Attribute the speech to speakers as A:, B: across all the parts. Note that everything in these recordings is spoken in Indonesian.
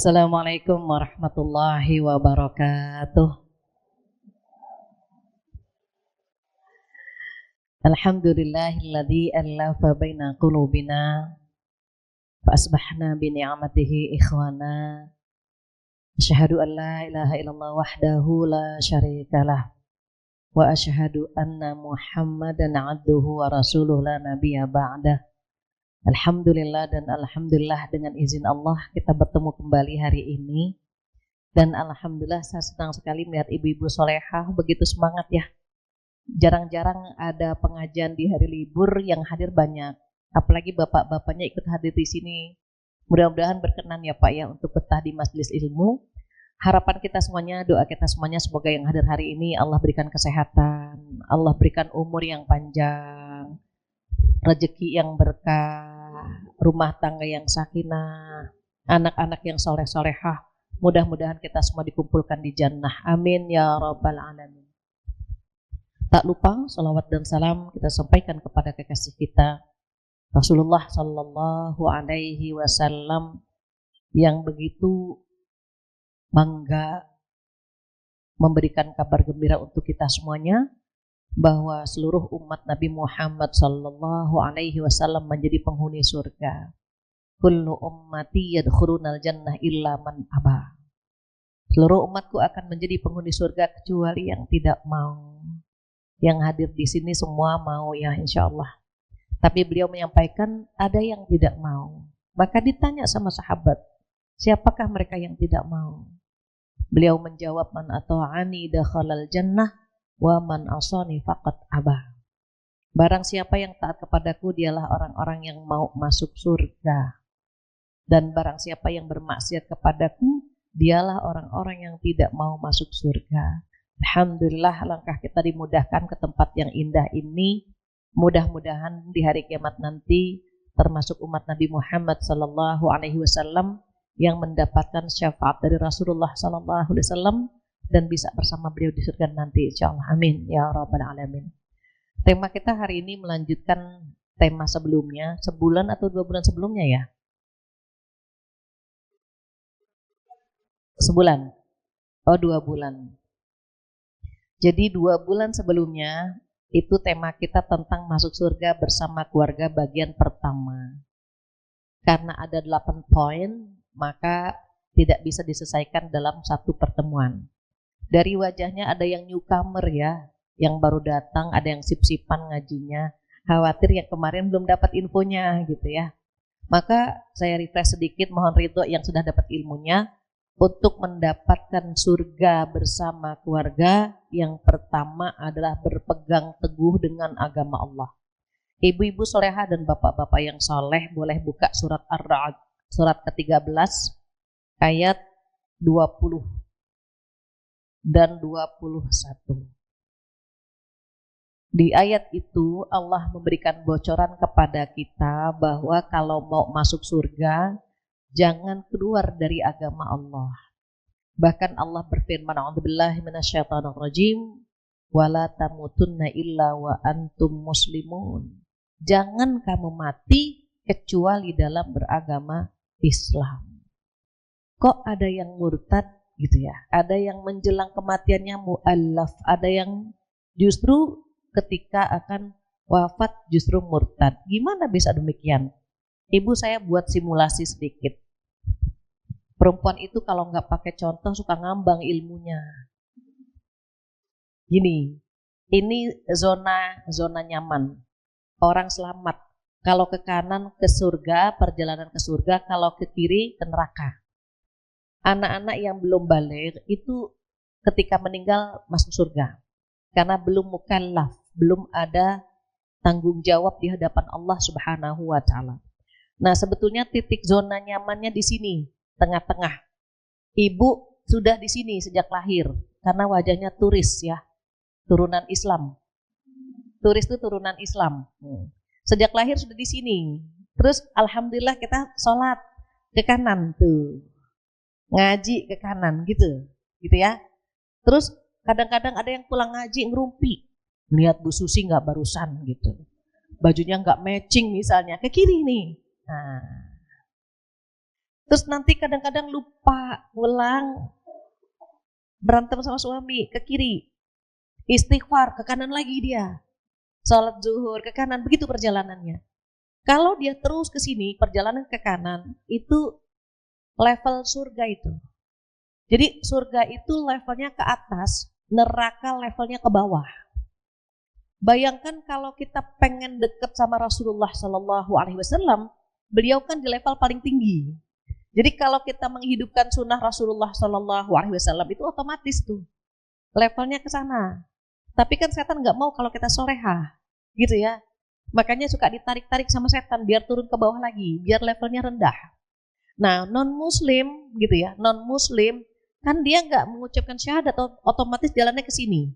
A: Assalamualaikum warahmatullahi wabarakatuh. Alhamdulillahilladzi allafa baina qulubina fa asbahna bi ni'matihi ikhwana. Asyhadu an la ilaha illallah wahdahu la syarikalah wa asyhadu anna Muhammadan abduhu wa rasuluhu la nabiyya ba'dah. Alhamdulillah dan alhamdulillah dengan izin Allah kita bertemu kembali hari ini. Dan alhamdulillah saya senang sekali melihat ibu-ibu solehah begitu semangat ya. Jarang-jarang ada pengajian di hari libur yang hadir banyak. Apalagi bapak-bapaknya ikut hadir di sini. Mudah-mudahan berkenan ya Pak ya untuk betah di majelis ilmu. Harapan kita semuanya, doa kita semuanya semoga yang hadir hari ini Allah berikan kesehatan, Allah berikan umur yang panjang, rezeki yang berkah, rumah tangga yang sakinah, anak-anak yang soleh-solehah. Mudah-mudahan kita semua dikumpulkan di jannah. Amin ya rabbal alamin. Tak lupa salawat dan salam kita sampaikan kepada kekasih kita Rasulullah Sallallahu Alaihi Wasallam yang begitu bangga memberikan kabar gembira untuk kita semuanya bahwa seluruh umat Nabi Muhammad Sallallahu Alaihi Wasallam menjadi penghuni surga. Kullu ummati yadkhulunal jannah illa man aba. Seluruh umatku akan menjadi penghuni surga kecuali yang tidak mau. Yang hadir di sini semua mau ya insya Allah. Tapi beliau menyampaikan ada yang tidak mau. Maka ditanya sama sahabat, siapakah mereka yang tidak mau? Beliau menjawab, man ata'ani dakhalal jannah wa man asani faqad aba. Barang siapa yang taat kepadaku dialah orang-orang yang mau masuk surga. Dan barang siapa yang bermaksiat kepadaku dialah orang-orang yang tidak mau masuk surga. Alhamdulillah langkah kita dimudahkan ke tempat yang indah ini. Mudah-mudahan di hari kiamat nanti termasuk umat Nabi Muhammad Sallallahu Alaihi Wasallam yang mendapatkan syafaat dari Rasulullah Sallallahu Alaihi Wasallam dan bisa bersama beliau di surga nanti insyaallah. Amin ya rabbal alamin. Tema kita hari ini melanjutkan tema sebelumnya, sebulan atau 2 bulan sebelumnya ya? Sebulan. Oh 2 bulan. Jadi 2 bulan sebelumnya itu tema kita tentang masuk surga bersama keluarga bagian pertama. Karena ada 8 poin, maka tidak bisa diselesaikan dalam satu pertemuan. Dari wajahnya ada yang newcomer ya, yang baru datang, ada yang sip-sipan ngajinya, khawatir yang kemarin belum dapat infonya gitu ya. Maka saya refresh sedikit, mohon ridho yang sudah dapat ilmunya. Untuk mendapatkan surga bersama keluarga, yang pertama adalah berpegang teguh dengan agama Allah. Ibu-ibu solehah dan bapak-bapak yang soleh boleh buka surat Ar-Ra'd, surat ke-13, ayat 20 dan 21. Di ayat itu Allah memberikan bocoran kepada kita bahwa kalau mau masuk surga, jangan keluar dari agama Allah. Bahkan Allah berfirman, a'udzubillahi minasyaitonirrajim, wala tamutunna illa wa antum muslimun. Jangan kamu mati kecuali dalam beragama Islam. Kok ada yang murtad gitu ya? Ada yang menjelang kematiannya mu'allaf, ada yang justru ketika akan wafat justru murtad. Gimana bisa demikian? Ibu saya buat simulasi sedikit. Perempuan itu kalau nggak pakai contoh suka ngambang ilmunya. Gini, ini zona nyaman. Orang selamat. Kalau ke kanan ke surga, perjalanan ke surga. Kalau ke kiri ke neraka. Anak-anak yang belum baligh itu ketika meninggal masuk surga. Karena belum mukallaf, belum ada tanggung jawab di hadapan Allah Subhanahu wa Ta'ala. Nah, sebetulnya titik zona nyamannya di sini, tengah-tengah. Ibu sudah di sini sejak lahir karena wajahnya turis ya, turunan Islam. Turis itu turunan Islam. Sejak lahir sudah di sini. Terus alhamdulillah kita sholat ke kanan tuh, ngaji ke kanan gitu ya. Terus kadang-kadang ada yang pulang ngaji ngerumpi, lihat Bu Susi nggak barusan gitu, bajunya nggak matching misalnya, ke kiri nih. Nah, Terus nanti kadang-kadang lupa pulang, berantem sama suami ke kiri, istighfar ke kanan lagi dia, sholat zuhur ke kanan, begitu perjalanannya. Kalau dia terus ke sini, perjalanan ke kanan, itu level surga itu. Jadi surga itu levelnya ke atas, neraka levelnya ke bawah. Bayangkan kalau kita pengen deket sama Rasulullah Shallallahu Alaihi Wasallam, beliau kan di level paling tinggi. Jadi kalau kita menghidupkan sunnah Rasulullah Shallallahu Alaihi Wasallam itu otomatis tuh levelnya ke sana. Tapi kan setan nggak mau kalau kita soleha, gitu ya. Makanya suka ditarik-tarik sama setan biar turun ke bawah lagi, biar levelnya rendah. Nah, non-muslim gitu ya, non-muslim kan dia nggak mengucapkan syahadat, otomatis jalannya ke sini.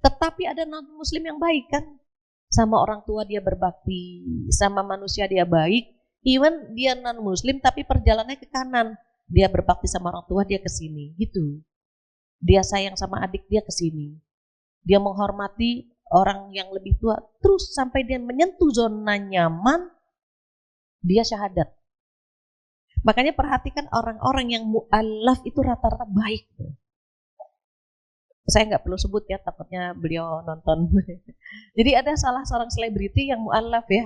A: Tetapi ada non-muslim yang baik kan, sama orang tua dia berbakti, sama manusia dia baik, even dia non-muslim tapi perjalanannya ke kanan, dia berbakti sama orang tua dia ke sini, gitu. Dia sayang sama adik dia ke sini. Dia menghormati orang yang lebih tua, terus sampai dia menyentuh zona nyaman, dia syahadat. Makanya perhatikan orang-orang yang mu'allaf itu rata-rata baik. Saya nggak perlu sebut ya, takutnya beliau nonton. Jadi ada salah seorang selebriti yang mu'allaf ya,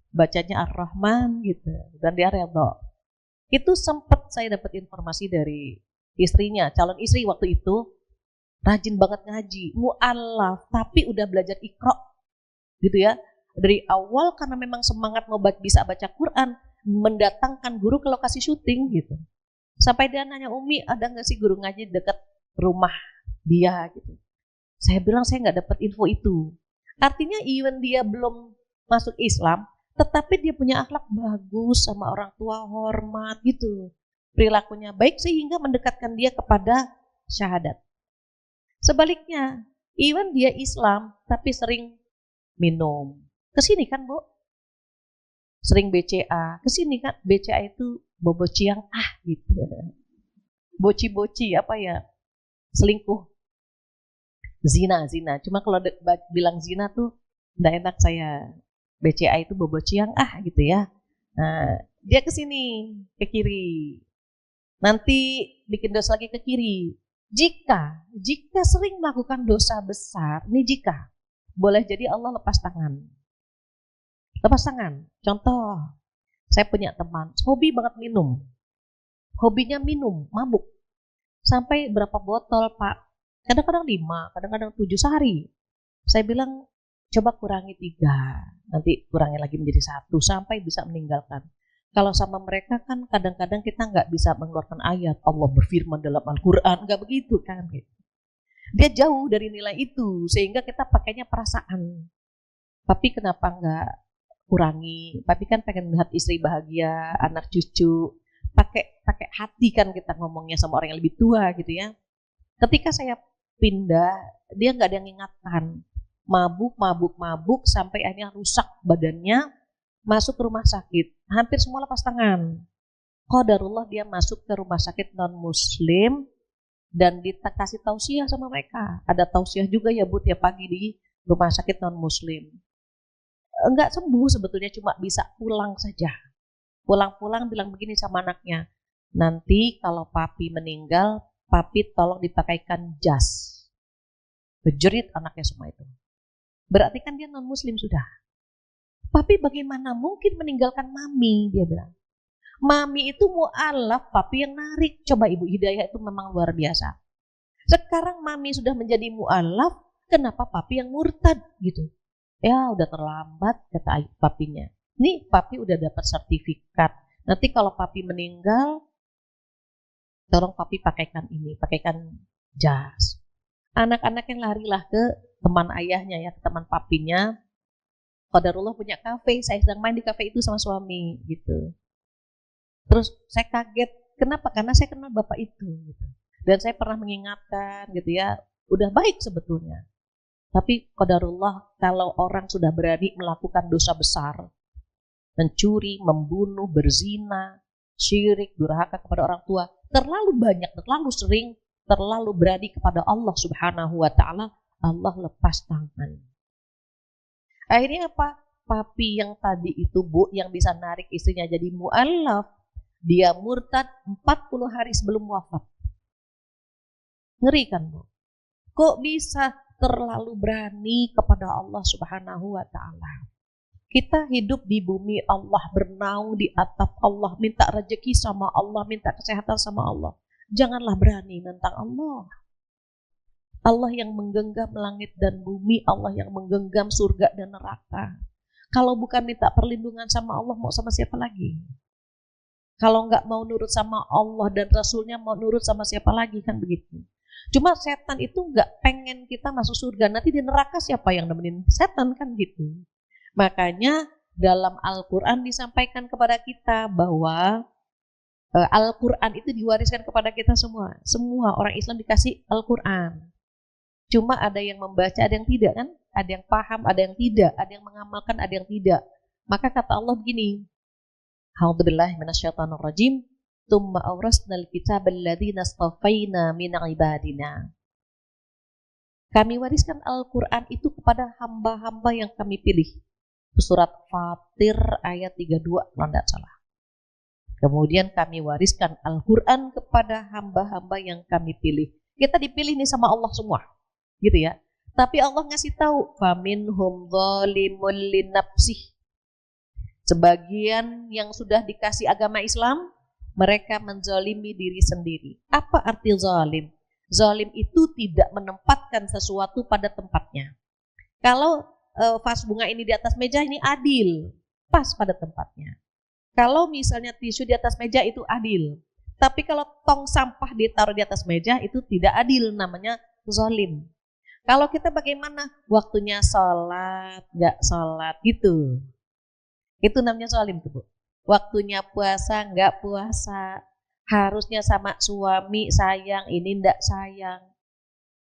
A: bacanya Ar-Rahman gitu, dan dia redha. Itu sempat saya dapat informasi dari istrinya, calon istri waktu itu, rajin banget ngaji, mu'allaf, tapi udah belajar Iqra gitu ya. Dari awal karena memang semangat mau bisa baca Quran, mendatangkan guru ke lokasi syuting gitu. Sampai dia nanya, Umi ada nggak sih guru ngaji dekat rumah dia gitu. Saya bilang saya nggak dapat info itu. Artinya even dia belum masuk Islam, tetapi dia punya akhlak bagus sama orang tua, hormat gitu. Perilakunya baik sehingga mendekatkan dia kepada syahadat. Sebaliknya, even dia Islam tapi sering minum. Kesini kan Bu? Sering BCA. Kesini kan BCA itu boboci yang gitu. Boci-boci apa ya? Selingkuh. Zina. Cuma kalau bilang zina tuh enggak enak saya. BCA itu boboci yang gitu ya. Nah, dia kesini ke kiri. Nanti bikin dosa lagi ke kiri. Jika sering melakukan dosa besar, ini jika boleh jadi Allah lepas tangan. Lepas tangan. Contoh, saya punya teman, hobi banget minum. Hobinya minum, mabuk. Sampai berapa botol, Pak? Kadang-kadang 5, kadang-kadang 7 sehari. Saya bilang, coba kurangi 3, nanti kurangi lagi menjadi 1, sampai bisa meninggalkan. Kalau sama mereka kan kadang-kadang kita nggak bisa mengeluarkan ayat, Allah berfirman dalam Al-Quran, nggak begitu kan. Dia jauh dari nilai itu, sehingga kita pakainya perasaan. Tapi kenapa nggak kurangi? Tapi kan pengen lihat istri bahagia, anak cucu, pakai hati kan kita ngomongnya sama orang yang lebih tua gitu ya. Ketika saya pindah, dia nggak ada yang ingatkan, mabuk sampai akhirnya rusak badannya, masuk ke rumah sakit, hampir semua lepas tangan. Qadarullah dia masuk ke rumah sakit non muslim dan dikasih tausiah sama mereka. Ada tausiah juga ya Bu tiap pagi di rumah sakit non muslim. Enggak sembuh sebetulnya, cuma bisa pulang saja. Pulang-pulang bilang begini sama anaknya, nanti kalau papi meninggal, papi tolong dipakaikan jas. Berjerit anaknya semua itu. Berarti kan dia non muslim sudah. Papi bagaimana mungkin meninggalkan mami, dia bilang. Mami itu mu'alaf, papi yang narik. Coba Ibu Hidayah itu memang luar biasa. Sekarang mami sudah menjadi mu'alaf, kenapa papi yang murtad gitu. Ya udah terlambat kata papinya. Nih papi udah dapat sertifikat. Nanti kalau papi meninggal, tolong papi pakaikan ini, pakaikan jas. Anak-anak yang larilah ke teman ayahnya ya, ke teman papinya. Qadarullah punya kafe, saya sedang main di kafe itu sama suami gitu. Terus saya kaget, kenapa? Karena saya kenal bapak itu gitu. Dan saya pernah mengingatkan gitu ya, udah baik sebetulnya. Tapi qadarullah kalau orang sudah berani melakukan dosa besar, mencuri, membunuh, berzina, syirik, durhaka kepada orang tua, terlalu banyak, terlalu sering, terlalu berani kepada Allah Subhanahu wa taala, Allah lepas tangan. Akhirnya apa? Papi yang tadi itu Bu, yang bisa narik istrinya jadi mu'allaf, Dia murtad 40 hari sebelum wafat. Ngeri kan, Bu? Kok bisa terlalu berani kepada Allah Subhanahu wa Ta'ala? Kita hidup di bumi Allah, bernaung di atap Allah, minta rezeki sama Allah, minta kesehatan sama Allah. Janganlah berani menentang Allah. Allah yang menggenggam langit dan bumi, Allah yang menggenggam surga dan neraka. Kalau bukan minta perlindungan sama Allah, mau sama siapa lagi? Kalau nggak mau nurut sama Allah dan Rasulnya, mau nurut sama siapa lagi, kan begitu. Cuma setan itu nggak pengen kita masuk surga, nanti di neraka siapa yang nemenin setan, kan gitu. Makanya dalam Al-Quran disampaikan kepada kita bahwa Al-Quran itu diwariskan kepada kita semua. Semua orang Islam dikasih Al-Quran. Cuma ada yang membaca, ada yang tidak, kan? Ada yang paham, ada yang tidak, ada yang mengamalkan, ada yang tidak. Maka kata Allah begini, A'udzubillahi minasyaitonirrajim. Tsumma awrasnal kitabal ladzina astafaina min ibadina. Kami wariskan Al-Qur'an itu kepada hamba-hamba yang kami pilih. Surat Fatir ayat 32 kalau tidak salah. Kemudian kami wariskan Al-Qur'an kepada hamba-hamba yang kami pilih. Kita dipilih nih sama Allah semua. Gitu ya. Tapi Allah ngasih tahu, faminhum dzalimun linafsih. Sebagian yang sudah dikasih agama Islam, mereka menzalimi diri sendiri. Apa arti zalim? Zalim itu tidak menempatkan sesuatu pada tempatnya. Kalau vas bunga ini di atas meja, ini adil, pas pada tempatnya. Kalau misalnya tisu di atas meja, itu adil. Tapi kalau tong sampah ditaruh di atas meja, itu tidak adil, namanya zalim. Kalau kita bagaimana? Waktunya sholat, nggak sholat, gitu. Itu namanya zalim tuh, Bu. Waktunya puasa, nggak puasa. Harusnya sama suami sayang, ini nggak sayang.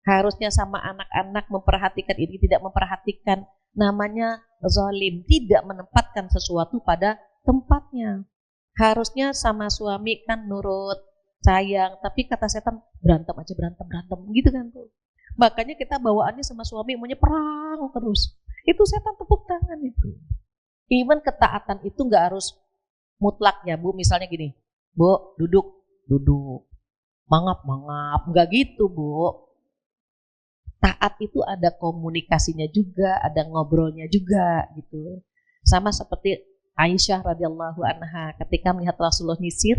A: Harusnya sama anak-anak memperhatikan, ini tidak memperhatikan. Namanya zalim, tidak menempatkan sesuatu pada tempatnya. Harusnya sama suami kan nurut, sayang. Tapi kata setan, berantem aja, berantem. Gitu kan tuh. Makanya kita bawaannya sama suami maunya perang terus. Itu setan tepuk tangan itu. Even ketaatan itu nggak harus mutlak ya, Bu. Misalnya gini, Bu, duduk, mangap, nggak gitu, Bu. Taat itu ada komunikasinya juga, ada ngobrolnya juga, gitu. Sama seperti Aisyah radhiyallahu anha, ketika melihat Rasulullah nyisir,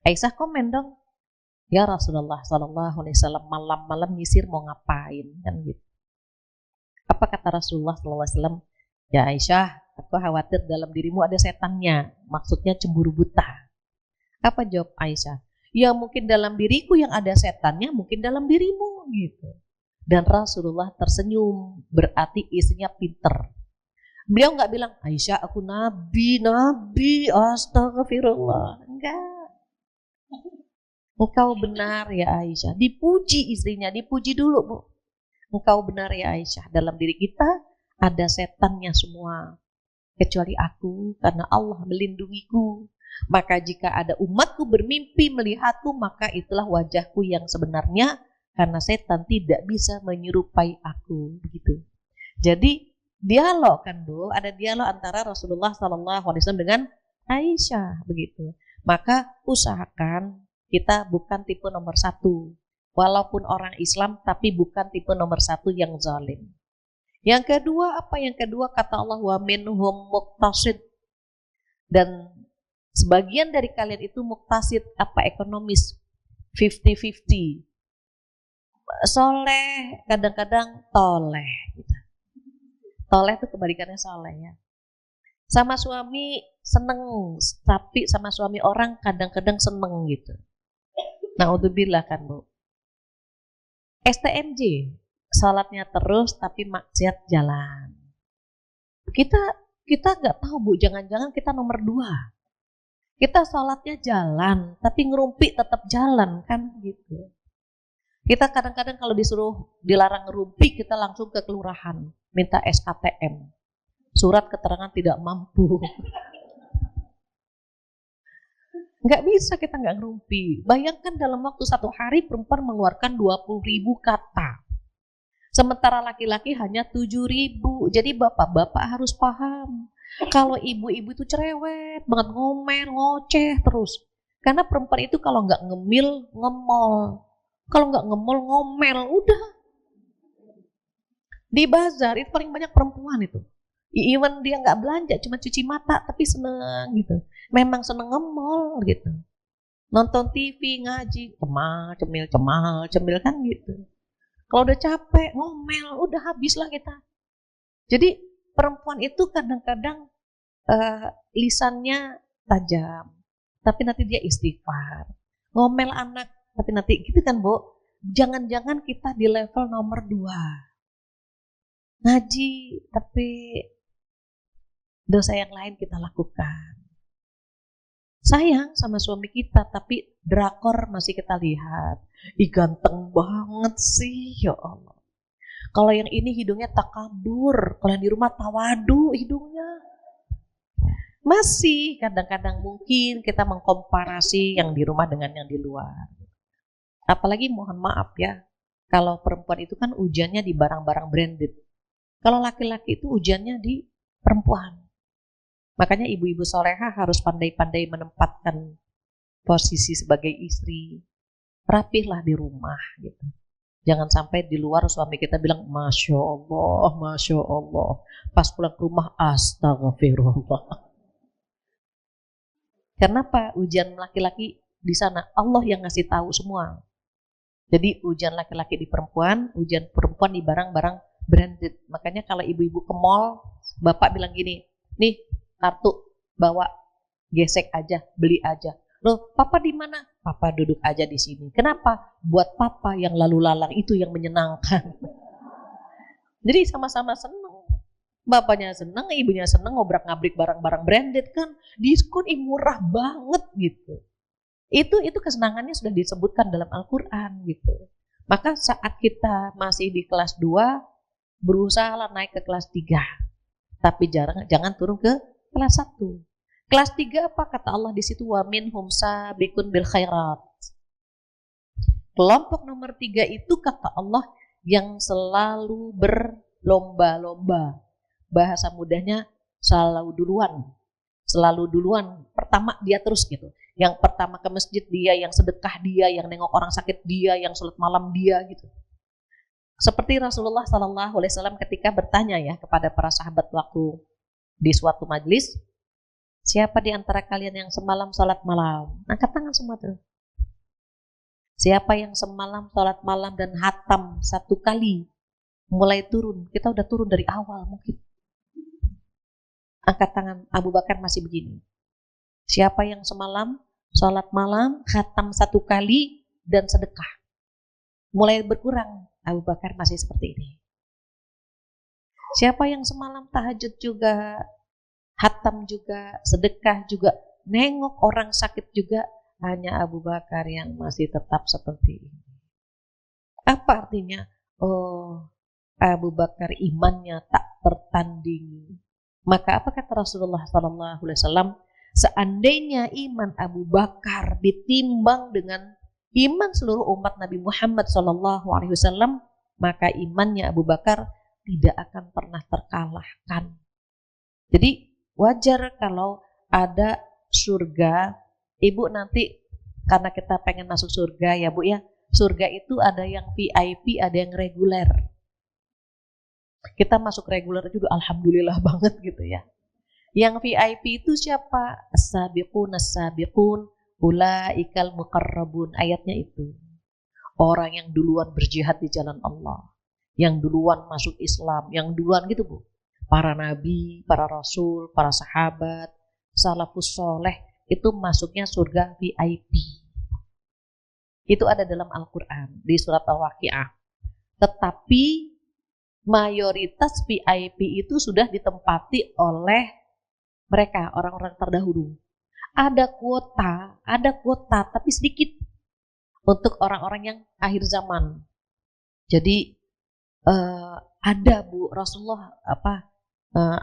A: Aisyah komen dong, ya Rasulullah sallallahu alaihi wasallam, malam-malam nyisir mau ngapain, kan gitu. Apa kata Rasulullah sallallahu alaihi wasallam? Ya Aisyah, aku khawatir dalam dirimu ada setannya, maksudnya cemburu buta. Apa jawab Aisyah? Ya mungkin dalam diriku yang ada setannya, mungkin dalam dirimu, gitu. Dan Rasulullah tersenyum, berarti istrinya pinter. Beliau nggak bilang, Aisyah aku nabi, astagfirullah. Enggak. Engkau benar ya Aisyah. Dipuji istrinya, dipuji dulu, Bu. Engkau benar ya Aisyah, dalam diri kita ada setannya semua, kecuali aku, karena Allah melindungiku. Maka jika ada umatku bermimpi melihatku, maka itulah wajahku yang sebenarnya, karena setan tidak bisa menyerupai aku. Begitu. Jadi dialog kan, Bu, ada dialog antara Rasulullah SAW dengan Aisyah, begitu. Maka usahakan kita bukan tipe nomor 1, walaupun orang Islam, tapi bukan tipe nomor 1 yang zalim. Yang kedua apa? Yang kedua kata Allah, wa minhum muqtasid. Dan sebagian dari kalian itu muqtasid, apa, ekonomis, 50-50. Soleh, kadang-kadang toleh. Gitu. Toleh itu kebalikannya soleh ya. Sama suami seneng, tapi sama suami orang kadang-kadang seneng gitu. Naudzubillah kan, Bu. STMJ. Salatnya terus tapi maksiat jalan. Kita nggak tahu, Bu, jangan-jangan kita nomor 2. Kita salatnya jalan tapi ngerumpi tetap jalan kan gitu. Kita kadang-kadang kalau disuruh dilarang ngerumpi, kita langsung ke kelurahan minta SKTM, surat keterangan tidak mampu. Nggak bisa kita nggak ngerumpi. Bayangkan dalam waktu 1 hari perempuan mengeluarkan 20.000 kata. Sementara laki-laki hanya 7.000. Jadi bapak-bapak harus paham. Kalau ibu-ibu itu cerewet banget, ngomel, ngoceh terus. Karena perempuan itu kalau nggak ngemil, ngemol. Kalau nggak ngemol, ngomel. Udah. Di bazar itu paling banyak perempuan itu. Even dia nggak belanja, cuma cuci mata, tapi seneng gitu. Memang seneng ngemol gitu. Nonton TV, ngaji, cemil kan gitu. Kalau udah capek, ngomel, udah habislah kita. Jadi perempuan itu kadang-kadang lisannya tajam, tapi nanti dia istighfar. Ngomel anak, tapi nanti gitu kan Bu. Jangan-jangan kita di level nomor 2. Ngaji, tapi dosa yang lain kita lakukan. Sayang sama suami kita, tapi drakor masih kita lihat. Ih ganteng banget sih, ya Allah. Kalau yang ini hidungnya takabur, kalau yang di rumah tawadu hidungnya. Masih kadang-kadang mungkin kita mengkomparasi yang di rumah dengan yang di luar. Apalagi mohon maaf ya, kalau perempuan itu kan ujiannya di barang-barang branded. Kalau laki-laki itu ujiannya di perempuan. Makanya ibu-ibu soleha harus pandai-pandai menempatkan posisi sebagai istri. Rapihlah di rumah gitu. Jangan sampai di luar suami kita bilang Masya Allah, Masya Allah. Pas pulang ke rumah astagfirullah. Kenapa? Ujian laki-laki di sana Allah yang ngasih tahu semua. Jadi ujian laki-laki di perempuan, ujian perempuan di barang-barang branded. Makanya kalau ibu-ibu ke mall, bapak bilang gini, nih kartu bawa, gesek aja, beli aja. Loh, papa di mana? Papa duduk aja di sini. Kenapa? Buat papa yang lalu lalang itu yang menyenangkan. Jadi sama-sama seneng. Bapaknya seneng, ibunya seneng, ngobrak-ngabrik barang-barang branded kan. Diskon murah banget gitu. Itu kesenangannya sudah disebutkan dalam Al-Quran gitu. Maka saat kita masih di kelas 2, berusaha naik ke kelas 3. Tapi jangan turun ke kelas 1. Kelas 3 apa kata Allah di situ? Wa minhum sabiqun bil khairat. Kelompok nomor 3 itu kata Allah yang selalu berlomba-lomba. Bahasa mudahnya selalu duluan. Pertama dia terus gitu. Yang pertama ke masjid dia, yang sedekah dia, yang nengok orang sakit dia, yang sholat malam dia gitu. Seperti Rasulullah SAW ketika bertanya ya kepada para sahabat waktu di suatu majlis, siapa di antara kalian yang semalam sholat malam? Angkat tangan semua tuh. Siapa yang semalam sholat malam dan hatam 1 kali? Mulai turun, kita udah turun dari awal mungkin. Angkat tangan, Abu Bakar masih begini. Siapa yang semalam sholat malam, hatam 1 kali dan sedekah? Mulai berkurang, Abu Bakar masih seperti ini. Siapa yang semalam tahajud juga, hatam juga, sedekah juga, nengok orang sakit juga, hanya Abu Bakar yang masih tetap seperti ini. Apa artinya? Oh, Abu Bakar imannya tak tertandingi. Maka apa kata Rasulullah SAW? Seandainya iman Abu Bakar ditimbang dengan iman seluruh umat Nabi Muhammad SAW, maka imannya Abu Bakar tidak akan pernah terkalahkan. Jadi wajar kalau ada surga. Ibu nanti karena kita pengen masuk surga ya Bu ya, surga itu ada yang VIP, ada yang reguler. Kita masuk reguler itu alhamdulillah banget gitu ya. Yang VIP itu siapa? As-sabiqun as-sabiqun ulaikal muqarrabun. Ayatnya itu. Orang yang duluan berjihad di jalan Allah, yang duluan masuk Islam, yang duluan gitu Bu. Para nabi, para rasul, para sahabat, salafus soleh itu masuknya surga VIP. Itu ada dalam Al-Quran di surat Al-Waqi'ah. Tetapi mayoritas VIP itu sudah ditempati oleh mereka, orang-orang terdahulu. Ada kuota, tapi sedikit untuk orang-orang yang akhir zaman. Jadi ada Bu, Rasulullah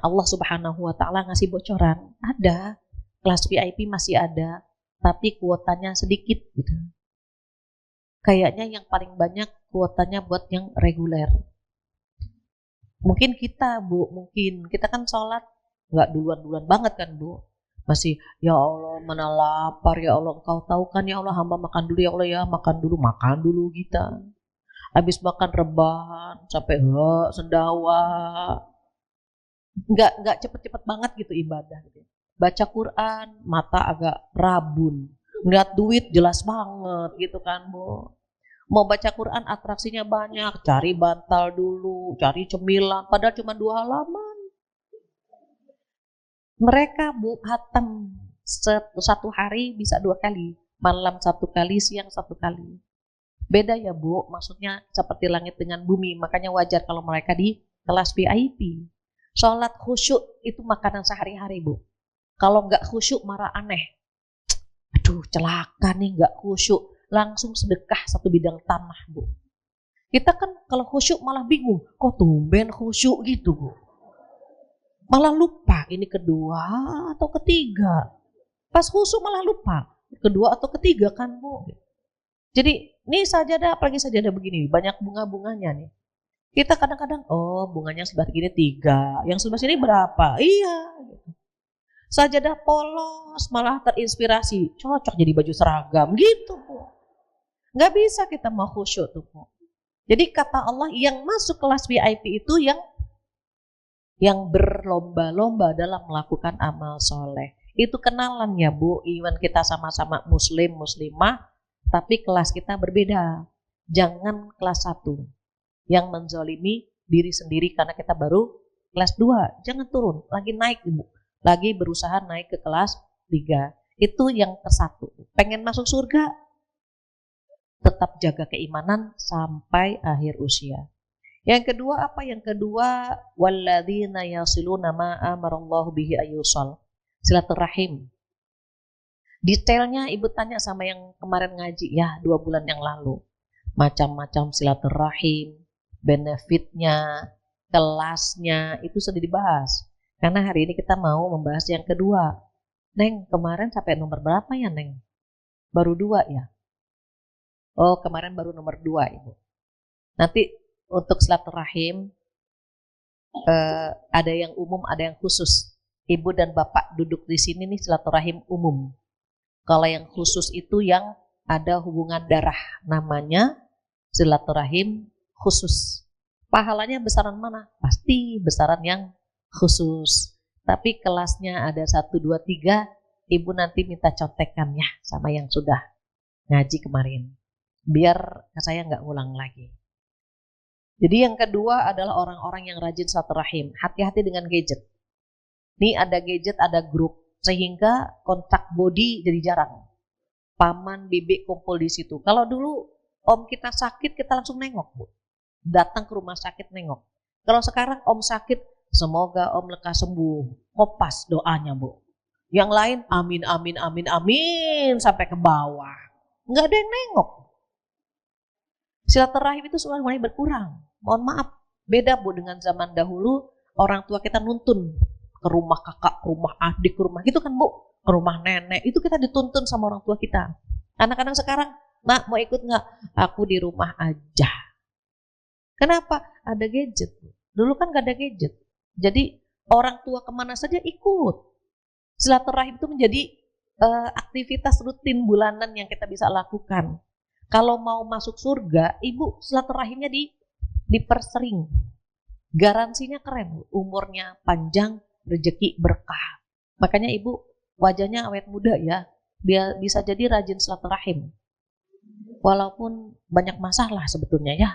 A: Allah Subhanahu wa taala ngasih bocoran, ada kelas VIP masih ada, tapi kuotanya sedikit gitu. Kayaknya yang paling banyak kuotanya buat yang reguler. Mungkin kita Bu, kita kan sholat nggak duluan-duluan banget kan Bu. Masih, ya Allah mana lapar ya Allah, Engkau tahu kan ya Allah, hamba makan dulu ya Allah ya, makan dulu kita. Habis makan rebahan sampai sendawa. Nggak cepet-cepet banget gitu ibadah gitu. Baca Quran, mata agak rabun. Ngeliat duit jelas banget gitu kan, Bu. Mau baca Quran atraksinya banyak, cari bantal dulu, cari cemilan, padahal cuma 2 halaman. Mereka Bu hatam satu hari bisa 2 kali, malam 1 kali, siang 1 kali. Beda ya Bu, maksudnya seperti langit dengan bumi, makanya wajar kalau mereka di kelas VIP. Sholat khusyuk itu makanan sehari-hari Bu. Kalau nggak khusyuk marah aneh. Aduh celaka nih nggak khusyuk, langsung sedekah 1 bidang tanah Bu. Kita kan kalau khusyuk malah bingung, kok tumben khusyuk gitu Bu. Malah lupa ini kedua atau ketiga. Pas khusyuk malah lupa, kedua atau ketiga kan Bu. Jadi ini sajadah, apalagi sajadah begini, banyak bunga-bunganya nih. Kita kadang-kadang, oh bunganya sebelah gini 3, yang sebelah sini berapa? Iya. Sajadah polos, malah terinspirasi, cocok jadi baju seragam gitu Bu. Nggak bisa kita mau khusyuk tuh Bu. Jadi kata Allah yang masuk kelas VIP itu yang berlomba-lomba dalam melakukan amal soleh. Itu kenalan ya Bu, even kita sama-sama muslim, muslimah, tapi kelas kita berbeda. Jangan kelas 1 yang menzolimi diri sendiri karena kita baru kelas 2. Jangan turun, lagi naik Ibu. Lagi berusaha naik ke kelas 3. Itu yang ke-1. Pengen masuk surga, tetap jaga keimanan sampai akhir usia. Yang kedua apa? Yang kedua, walladzina yasiluna ma amarallahu bihi ayyusal. Silaturahim. Detailnya Ibu tanya sama yang kemarin ngaji ya 2 bulan yang lalu. Macam-macam silaturahim, benefitnya, kelasnya, itu sudah dibahas. Karena hari ini kita mau membahas yang kedua. Neng, kemarin sampai nomor berapa ya Neng? Baru 2 ya? Oh, kemarin baru nomor 2 Ibu. Nanti untuk silaturahim ada yang umum, ada yang khusus. Ibu dan Bapak duduk di sini nih silaturahim umum. Kalau yang khusus itu yang ada hubungan darah, namanya silaturahim khusus. Pahalanya besaran mana? Pasti besaran yang khusus. Tapi kelasnya ada 1, 2, 3, Ibu nanti minta contekannya sama yang sudah ngaji kemarin. Biar saya nggak ngulang lagi. Jadi yang kedua adalah orang-orang yang rajin silaturahim. Hati-hati dengan gadget. Nih ada gadget, ada grup, sehingga kontak body jadi jarang. Paman, bibi kumpul di situ. Kalau dulu om kita sakit, kita langsung nengok Bu. Datang ke rumah sakit nengok. Kalau sekarang om sakit, semoga om lekas sembuh. Kopas doanya Bu. Yang lain amin, amin, amin, amin sampai ke bawah. Nggak ada yang nengok. Silaturahim itu sudah mulai berkurang. Mohon maaf, beda Bu dengan zaman dahulu, orang tua kita nuntun ke rumah kakak, ke rumah adik, ke rumah gitu kan Bu, ke rumah nenek, itu kita dituntun sama orang tua kita. Anak-anak sekarang, Mak mau ikut nggak? Aku di rumah aja. Kenapa? Ada gadget. Dulu kan nggak ada gadget. Jadi orang tua kemana saja ikut. Silaturahim itu menjadi aktivitas rutin bulanan yang kita bisa lakukan. Kalau mau masuk surga, Ibu silaturahimnya dipersering. Garansinya keren, umurnya panjang, rezeki berkah. Makanya Ibu wajahnya awet muda ya. Dia bisa jadi rajin silaturahim. Walaupun banyak masalah sebetulnya ya.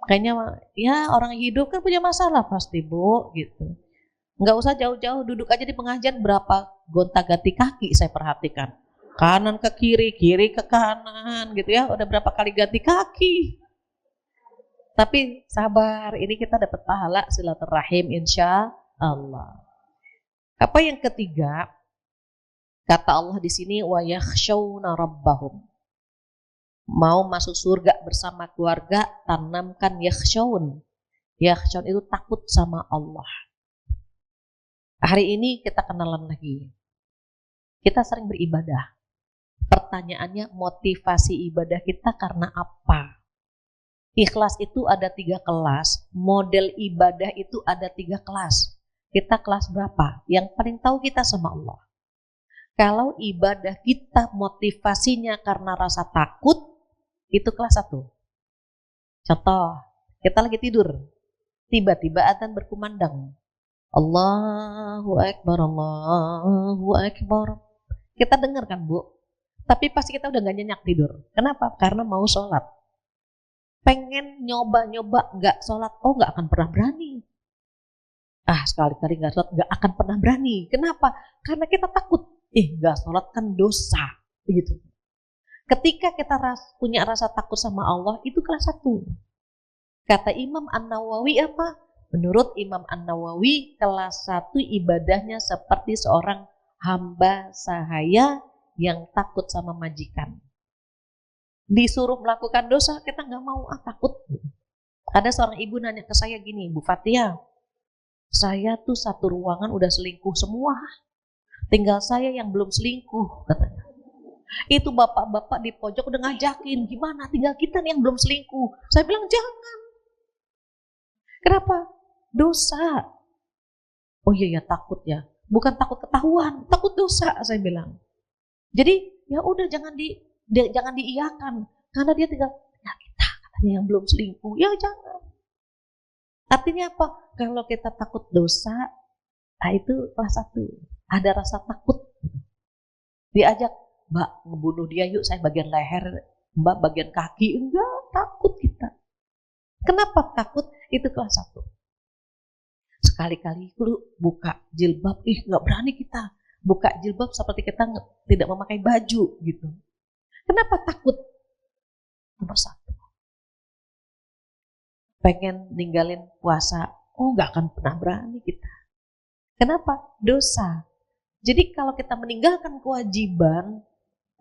A: Kayaknya ya orang hidup kan punya masalah pasti Bu gitu. Nggak usah jauh-jauh, duduk aja di pengajian berapa gonta-ganti kaki saya perhatikan. Kanan ke kiri, kiri ke kanan gitu ya. Udah berapa kali ganti kaki. Tapi sabar, ini kita dapat pahala silaturahim insya Allah. Apa yang ketiga? Kata Allah di sini wa yakhshawna rabbahum. Mau masuk surga bersama keluarga, tanamkan yakhshawun. Yakhshawun itu takut sama Allah. Hari ini kita kenalan lagi. Kita sering beribadah. Pertanyaannya, motivasi ibadah kita karena apa? Ikhlas itu ada 3 kelas, model ibadah itu ada 3 kelas. Kita kelas berapa? Yang paling tahu kita sama Allah. Kalau ibadah kita motivasinya karena rasa takut, itu kelas 1. Contoh, kita lagi tidur, tiba-tiba adzan berkumandang. Allahu Akbar, Allahu Akbar. Kita dengar kan Bu? Tapi pasti kita udah gak nyenyak tidur. Kenapa? Karena mau sholat. Pengen nyoba-nyoba gak sholat, oh gak akan pernah berani. Sekali-kali gak sholat gak akan pernah berani. Kenapa? Karena kita takut. Gak sholat kan dosa. Begitu. Ketika kita punya rasa takut sama Allah, itu kelas 1. Kata Imam An-Nawawi apa? Menurut Imam An-Nawawi, kelas 1 ibadahnya seperti seorang hamba sahaya yang takut sama majikan. Disuruh melakukan dosa, kita gak mau, takut. Ada seorang ibu nanya ke saya gini, Bu Fatia, saya tuh satu ruangan udah selingkuh semua. Tinggal saya yang belum selingkuh, katanya. Itu bapak-bapak di pojok udah ngajakin, gimana tinggal kita nih yang belum selingkuh. Saya bilang jangan. Kenapa? Dosa. Oh iya ya, takut ya. Bukan takut ketahuan, takut dosa, saya bilang. Jadi ya udah jangan diiyakan, karena dia tinggal ya kita katanya yang belum selingkuh. Ya jangan. Artinya apa? Kalau kita takut dosa, itu kelas 1. Ada rasa takut. Diajak, Mbak ngebunuh dia yuk, saya bagian leher, Mbak bagian kaki. Enggak, takut kita. Kenapa takut? Itu kelas 1. Sekali-kali lu buka jilbab, gak berani kita. Buka jilbab seperti kita tidak memakai baju gitu. Kenapa takut? Nomor 1. Pengen ninggalin puasa, gak akan pernah berani kita. Kenapa? Dosa. Jadi kalau kita meninggalkan kewajiban,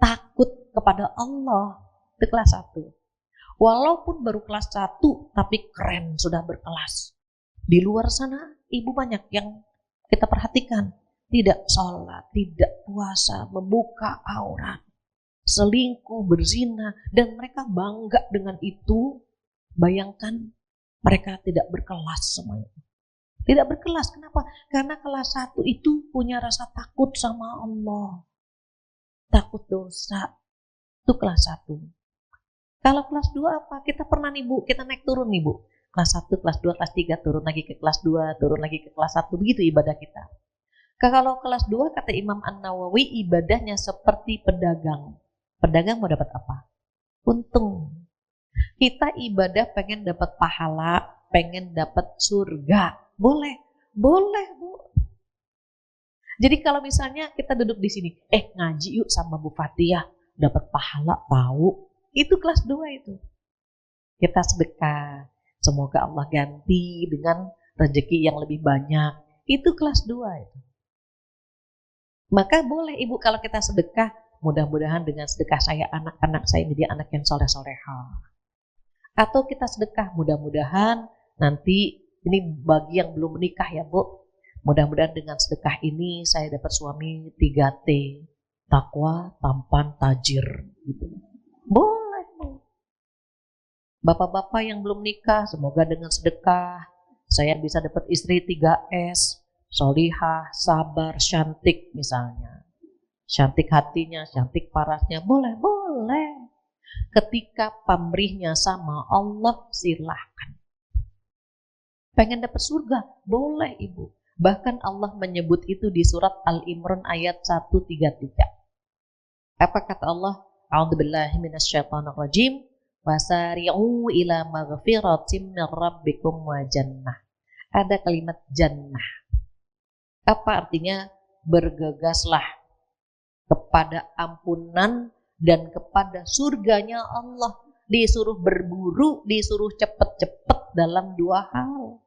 A: takut kepada Allah, itu kelas 1. Walaupun baru kelas 1, tapi keren, sudah berkelas. Di luar sana, ibu banyak yang kita perhatikan. Tidak sholat, tidak puasa, membuka aurat, selingkuh, berzina, dan mereka bangga dengan itu. Bayangkan, mereka tidak berkelas semuanya. Tidak berkelas, kenapa? Karena kelas 1 itu punya rasa takut sama Allah. Takut dosa. Itu kelas 1. Kalau kelas 2 apa? Kita pernah nih Bu, kita naik turun nih Bu. Kelas 1, kelas 2, kelas 3, turun lagi ke kelas 2, turun lagi ke kelas 1. Begitu ibadah kita. Kalau kelas 2 kata Imam An-Nawawi, ibadahnya seperti pedagang. Pedagang mau dapat apa? Untung. Kita ibadah pengen dapat pahala, pengen dapat surga. Boleh, boleh Bu. Jadi kalau misalnya kita duduk di sini, ngaji yuk sama Bu Fatia, dapat pahala tahu. Itu kelas 2 itu. Kita sedekah, semoga Allah ganti dengan rezeki yang lebih banyak. Itu kelas 2 itu. Maka boleh Ibu kalau kita sedekah, mudah-mudahan dengan sedekah saya anak-anak saya jadi anak yang soleh-soleha. Atau kita sedekah, mudah-mudahan nanti ini bagi yang belum menikah ya Bu, mudah-mudahan dengan sedekah ini saya dapat suami 3T, takwa, tampan, tajir. Gitu. Boleh Bu. Bapak-bapak yang belum nikah, semoga dengan sedekah saya bisa dapat istri 3S, solihah, sabar, cantik misalnya. Cantik hatinya, cantik parasnya, boleh, boleh. Ketika pamrihnya sama Allah, silahkan. Pengen dapat surga? Boleh Ibu. Bahkan Allah menyebut itu di surat Al-Imran ayat 133. Apa kata Allah? A'udzubillahi minasyaitonirrajim. Wasari'u ila maghfiratim min rabbikum wa jannah. Ada kalimat jannah. Apa artinya? Bergegaslah kepada ampunan dan kepada surganya Allah. Disuruh berburu, disuruh cepet-cepet dalam 2 hal.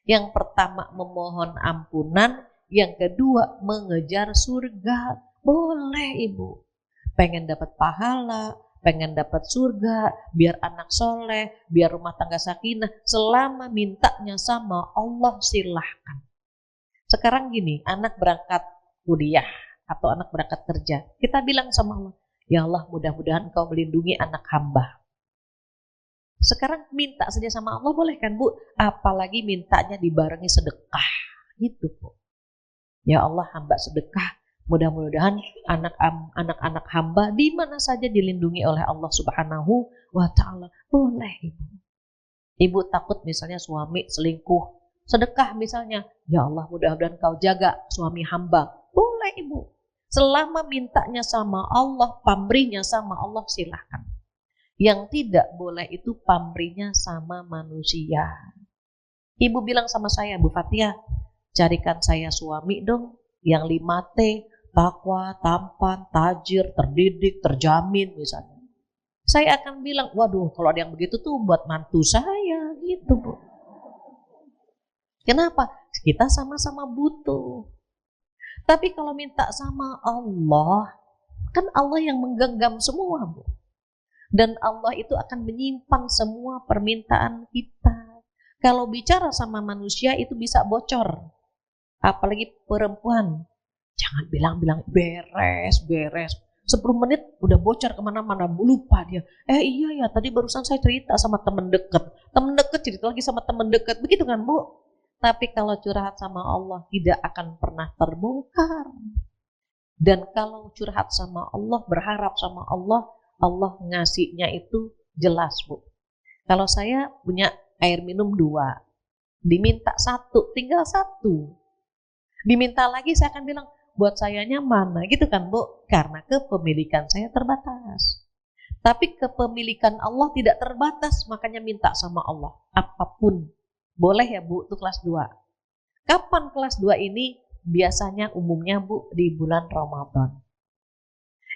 A: Yang pertama memohon ampunan, yang kedua mengejar surga. Boleh Ibu. Pengen dapat pahala, pengen dapat surga, biar anak soleh, biar rumah tangga sakinah, selama mintanya sama Allah silahkan. Sekarang gini, anak berangkat kuliah atau anak berangkat kerja, kita bilang sama Allah, ya Allah mudah-mudahan Engkau melindungi anak hamba. Sekarang minta saja sama Allah boleh kan Bu? Apalagi mintanya dibarengi sedekah. Gitu Bu. Ya Allah, hamba sedekah. Mudah-mudahan anak-anak hamba di mana saja dilindungi oleh Allah Subhanahu wa Ta'ala. Boleh Ibu. Ibu takut misalnya suami selingkuh, sedekah misalnya, ya Allah mudah-mudahan kau jaga suami hamba. Boleh Ibu. Selama mintanya sama Allah, pamrihnya sama Allah, silahkan. Yang tidak boleh itu pamrihnya sama manusia. Ibu bilang sama saya, Bu Fatia, carikan saya suami dong yang 5T, takwa, tampan, tajir, terdidik, terjamin misalnya. Saya akan bilang, waduh kalau ada yang begitu tuh buat mantu saya gitu Bu. Kenapa? Kita sama-sama butuh. Tapi kalau minta sama Allah, kan Allah yang menggenggam semua Bu. Dan Allah itu akan menyimpan semua permintaan kita. Kalau bicara sama manusia itu bisa bocor. Apalagi perempuan. Jangan bilang-bilang beres. 10 menit udah bocor kemana-mana, lupa dia. Iya ya, tadi barusan saya cerita sama temen deket. Temen deket cerita lagi sama temen deket. Begitu kan Bu? Tapi kalau curhat sama Allah tidak akan pernah terbongkar. Dan kalau curhat sama Allah, berharap sama Allah, Allah ngasihnya itu jelas Bu. Kalau saya punya air minum 2, diminta 1, tinggal 1. Diminta lagi saya akan bilang, buat sayanya mana, gitu kan Bu? Karena kepemilikan saya terbatas. Tapi kepemilikan Allah tidak terbatas, makanya minta sama Allah. Apapun. Boleh ya Bu, itu kelas 2. Kapan kelas 2 ini? Biasanya umumnya Bu di bulan Ramadan.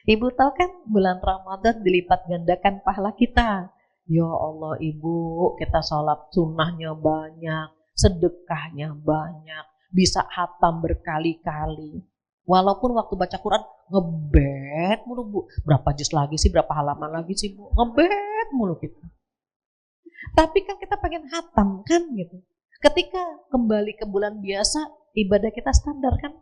A: Ibu tahu kan bulan Ramadan dilipat gandakan pahala kita. Ya Allah Ibu, kita sholat sunnahnya banyak, sedekahnya banyak, bisa khatam berkali-kali. Walaupun waktu baca Quran ngebet mulu Bu. Berapa juz lagi sih, berapa halaman lagi sih Bu? Ngebet mulu kita. Tapi kan kita pengen khatam kan gitu. Ketika kembali ke bulan biasa, ibadah kita standar kan?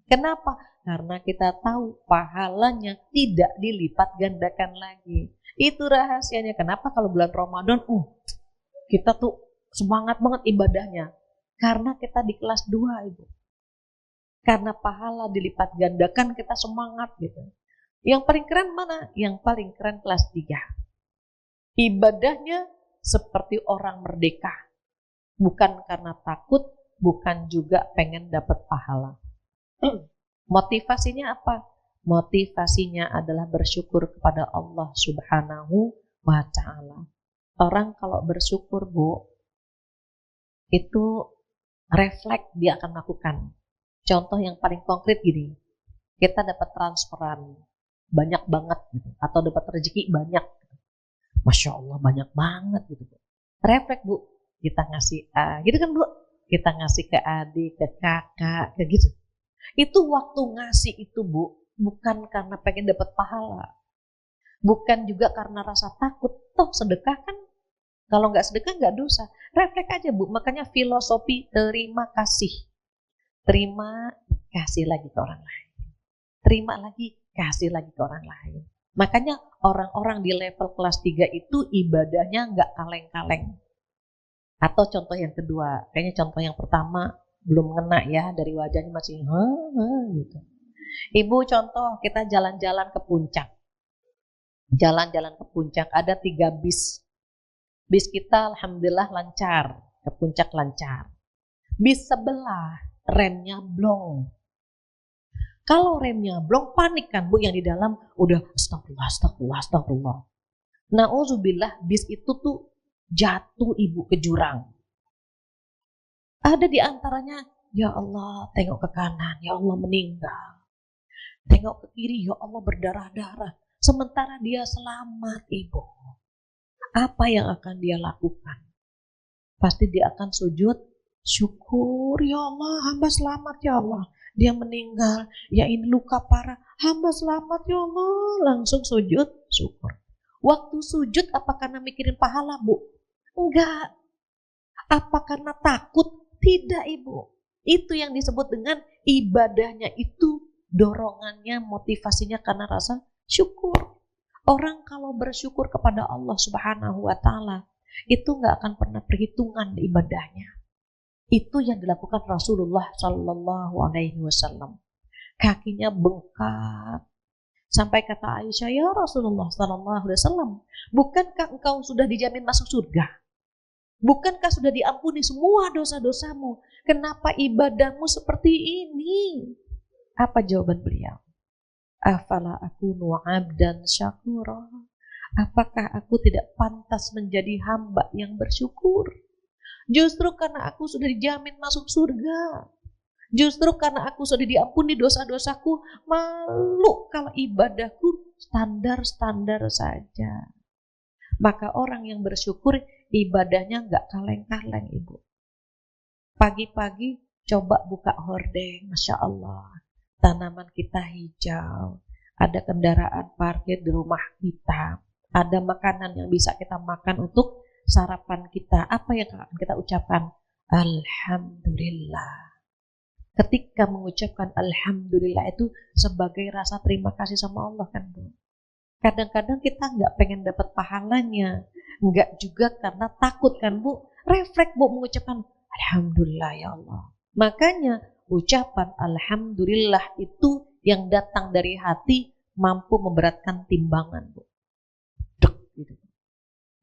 A: Kenapa? Karena kita tahu pahalanya tidak dilipat gandakan lagi. Itu rahasianya. Kenapa kalau bulan Ramadan, kita tuh semangat banget ibadahnya. Karena kita di kelas 2 Ibu. Karena pahala dilipat gandakan kita semangat gitu. Yang paling keren mana? Yang paling keren kelas 3. Ibadahnya seperti orang merdeka. Bukan karena takut, bukan juga pengen dapat pahala. Motivasinya apa? Motivasinya adalah bersyukur kepada Allah Subhanahu wa Ta'ala. Orang kalau bersyukur Bu, itu refleks dia akan lakukan. Contoh yang paling konkret gini, kita dapat transferan banyak banget gitu, atau dapat rezeki banyak. Masya Allah banyak banget gitu. Refleks Bu, kita ngasih A, gitu kan Bu? Kita ngasih ke adik, ke kakak, kayak gitu. Itu waktu ngasih itu Bu, bukan karena pengen dapat pahala. Bukan juga karena rasa takut. Toh sedekah kan, kalau nggak sedekah nggak dosa. Refleks aja Bu, makanya filosofi terima kasih. Terima, kasih lagi ke orang lain. Terima lagi, kasih lagi ke orang lain. Makanya orang-orang di level kelas 3 itu ibadahnya nggak kaleng-kaleng. Atau contoh yang kedua, kayaknya contoh yang pertama belum ngena ya, dari wajahnya masih gitu. Ibu contoh, kita jalan-jalan ke puncak. Jalan-jalan ke puncak, ada 3 bis. Bis kita alhamdulillah lancar, ke puncak lancar. Bis sebelah, remnya blong. Kalau remnya blong, panik kan Bu, yang di dalam udah astagfirullah. Nauzubillah, bis itu tuh jatuh Ibu ke jurang. Ada di antaranya, ya Allah tengok ke kanan, ya Allah meninggal. Tengok ke kiri, ya Allah berdarah-darah. Sementara dia selamat Ibu. Apa yang akan dia lakukan? Pasti dia akan sujud, syukur ya Allah, hamba selamat ya Allah. Dia meninggal, ya ini luka parah, hamba selamat ya Allah. Langsung sujud, syukur. Waktu sujud apa karena mikirin pahala Bu? Enggak. Apa karena takut? Tidak Ibu. Itu yang disebut dengan ibadahnya itu dorongannya, motivasinya karena rasa syukur. Orang kalau bersyukur kepada Allah Subhanahu wa Ta'ala, itu nggak akan pernah perhitungan ibadahnya. Itu yang dilakukan Rasulullah Shallallahu Alaihi Wasallam. Kakinya bengkak. Sampai kata Aisyah, ya Rasulullah Shallallahu Alaihi Wasallam, bukankah engkau sudah dijamin masuk surga? Bukankah sudah diampuni semua dosa-dosamu? Kenapa ibadahmu seperti ini? Apa jawaban beliau? Afala akunu abdan syakura? Apakah aku tidak pantas menjadi hamba yang bersyukur? Justru karena aku sudah dijamin masuk surga. Justru karena aku sudah diampuni dosa-dosaku, malu kalau ibadahku standar-standar saja. Maka orang yang bersyukur ibadahnya nggak kaleng-kaleng, Ibu. Pagi-pagi coba buka hordeng, Masya Allah. Tanaman kita hijau, ada kendaraan parkir di rumah kita, ada makanan yang bisa kita makan untuk sarapan kita. Apa yang akan kita ucapkan? Alhamdulillah. Ketika mengucapkan Alhamdulillah itu sebagai rasa terima kasih sama Allah kan Bu. Kadang-kadang kita nggak pengen dapat pahalanya, nggak juga karena takut kan Bu. Refleks Bu mengucapkan Alhamdulillah ya Allah. Makanya ucapan Alhamdulillah itu yang datang dari hati mampu memberatkan timbangan Bu. Gitu.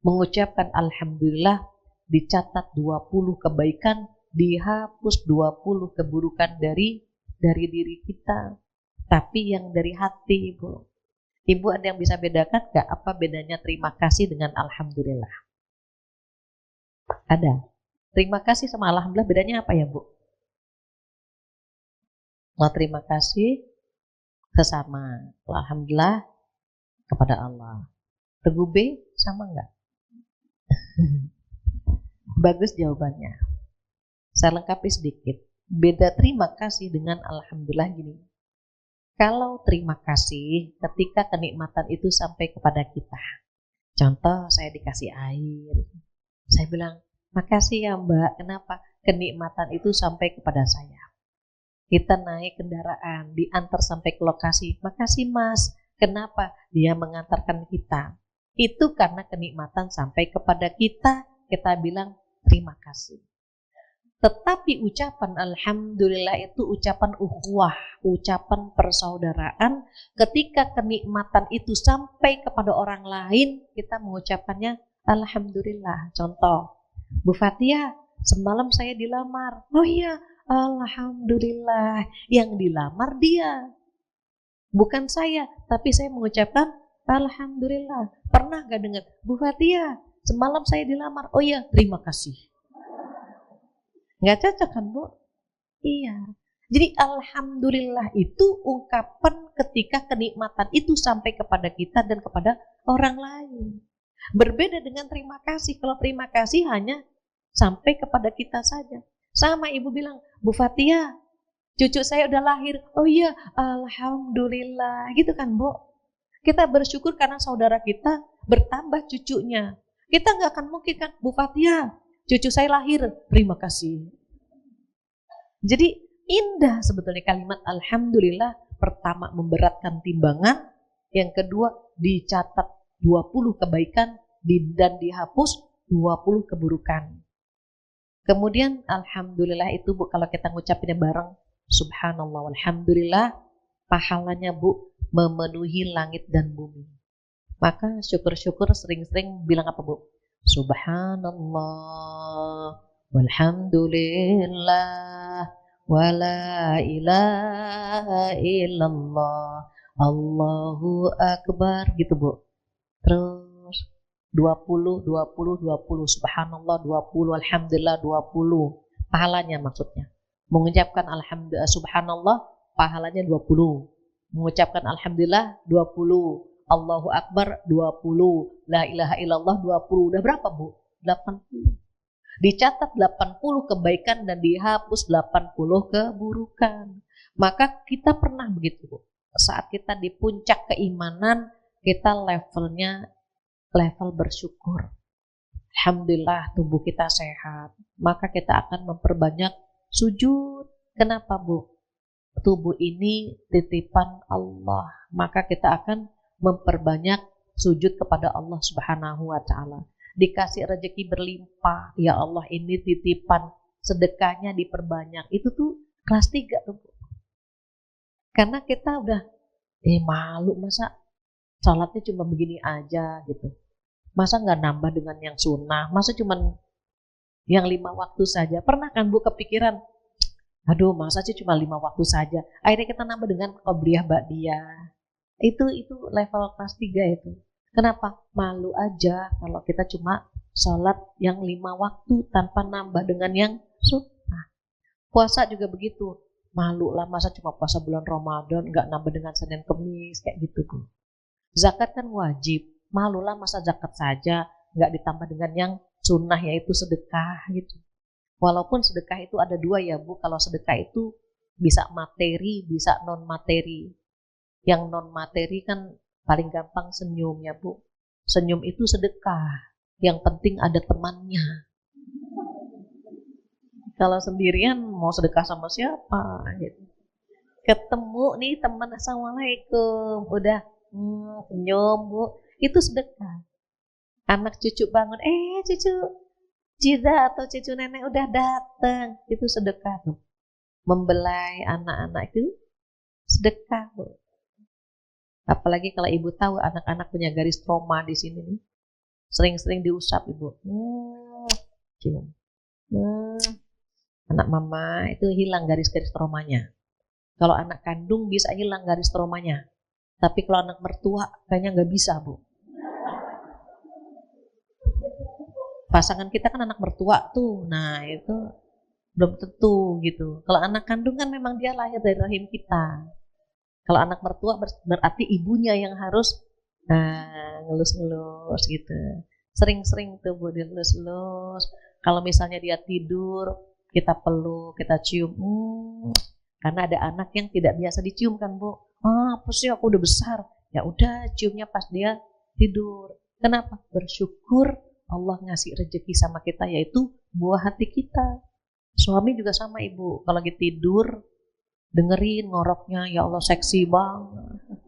A: Mengucapkan Alhamdulillah dicatat 20 kebaikan, dihapus 20 keburukan dari diri kita. Tapi yang dari hati Ibu. Ibu ada yang bisa bedakan gak apa bedanya terima kasih dengan Alhamdulillah? Ada. Terima kasih sama Alhamdulillah bedanya apa ya Bu? Mau terima kasih sesama. Alhamdulillah kepada Allah. Regu B sama enggak? Bagus jawabannya. Saya lengkapi sedikit. Beda terima kasih dengan Alhamdulillah gini. Kalau terima kasih ketika kenikmatan itu sampai kepada kita. Contoh saya dikasih air. Saya bilang, makasih ya Mbak. Kenapa? Kenikmatan itu sampai kepada saya. Kita naik kendaraan, diantar sampai ke lokasi. Makasih Mas. Kenapa? Dia mengantarkan kita. Itu karena kenikmatan sampai kepada kita. Kita bilang terima kasih. Tetapi ucapan Alhamdulillah itu ucapan ukhuwah, ucapan persaudaraan. Ketika kenikmatan itu sampai kepada orang lain, kita mengucapkannya Alhamdulillah. Contoh, Bu Fatia, semalam saya dilamar. Oh iya, Alhamdulillah. Yang dilamar dia, bukan saya. Tapi saya mengucapkan Alhamdulillah. Pernah gak dengar, Bu Fatia, semalam saya dilamar. Oh iya, terima kasih. Nggak cocok kan Bu? Iya. Jadi Alhamdulillah itu ungkapan ketika kenikmatan itu sampai kepada kita dan kepada orang lain. Berbeda dengan terima kasih. Kalau terima kasih hanya sampai kepada kita saja. Sama Ibu bilang, Bu Fatia, cucu saya udah lahir. Oh iya, Alhamdulillah. Gitu kan Bu? Kita bersyukur karena saudara kita bertambah cucunya. Kita nggak akan mungkin kan, Bu Fatia, cucu saya lahir, terima kasih. Jadi indah sebetulnya kalimat Alhamdulillah. Pertama memberatkan timbangan. Yang kedua dicatat 20 kebaikan dan dihapus 20 keburukan. Kemudian Alhamdulillah itu Bu, kalau kita ngucapinnya bareng, Subhanallah, Alhamdulillah, pahalanya Bu memenuhi langit dan bumi. Maka syukur-syukur sering-sering bilang apa Bu? Subhanallah walhamdulillah wala ilaha illallah Allahu akbar gitu Bu. Terus 20 subhanallah 20 alhamdulillah 20 pahalanya maksudnya. Mengucapkan alhamdulillah subhanallah pahalanya 20. Mengucapkan alhamdulillah 20. Allahu Akbar 20, La ilaha illallah 20, udah berapa Bu? 80. Dicatat 80 kebaikan dan dihapus 80 keburukan. Maka kita pernah begitu Bu. Saat kita di puncak keimanan, kita levelnya level bersyukur. Alhamdulillah tubuh kita sehat. Maka kita akan memperbanyak sujud. Kenapa Bu? Tubuh ini titipan Allah. Maka kita akan memperbanyak sujud kepada Allah Subhanahu wa Ta'ala. Dikasih rezeki berlimpah, ya Allah ini titipan, sedekahnya diperbanyak. Itu tuh kelas 3 tuh, Bu. Karena kita udah malu masa salatnya cuma begini aja gitu. Masa nggak nambah dengan yang sunnah? Masa cuman yang 5 waktu saja? Pernah kan Bu kepikiran, aduh masa sih cuma 5 waktu saja? Akhirnya kita nambah dengan qobliyah ba'diyah. Itu level kelas 3 itu. Kenapa? Malu aja kalau kita cuma sholat yang 5 waktu tanpa nambah dengan yang sunnah. Puasa juga begitu. Malu lah masa cuma puasa bulan Ramadan nggak nambah dengan Senin Kemis kayak gitu Bu. Zakat kan wajib. Malulah masa zakat saja nggak ditambah dengan yang sunnah yaitu sedekah gitu. Walaupun sedekah itu ada 2 ya Bu. Kalau sedekah itu bisa materi, bisa non materi. Yang non materi kan paling gampang senyum ya Bu. Senyum itu sedekah. Yang penting ada temannya. Kalau sendirian mau sedekah sama siapa gitu. Ketemu nih teman, assalamualaikum, udah senyum Bu, itu sedekah. Anak cucu bangun, cucu Jiza atau cucu nenek udah datang, itu sedekah tuh. Membelai anak-anak itu sedekah Bu. Apalagi kalau ibu tahu anak-anak punya garis trauma di sini nih, sering-sering diusap ibu. Cium. Anak mama itu hilang garis-garis traumanya. Kalau anak kandung bisa hilang garis traumanya. Tapi kalau anak mertua kayaknya nggak bisa Bu. Pasangan kita kan anak mertua tuh. Nah itu belum tentu gitu. Kalau anak kandung kan memang dia lahir dari rahim kita. Kalau anak mertua berarti ibunya yang harus ngelus-ngelus gitu. Sering-sering tuh Bu dilus-lus. Kalau misalnya dia tidur, kita peluk, kita cium. Karena ada anak yang tidak biasa dicium kan Bu. Apa sih aku udah besar. Ya udah ciumnya pas dia tidur. Kenapa? Bersyukur Allah ngasih rezeki sama kita yaitu buah hati kita. Suami juga sama Ibu. Kalau lagi tidur, dengerin ngoroknya, ya Allah seksi banget.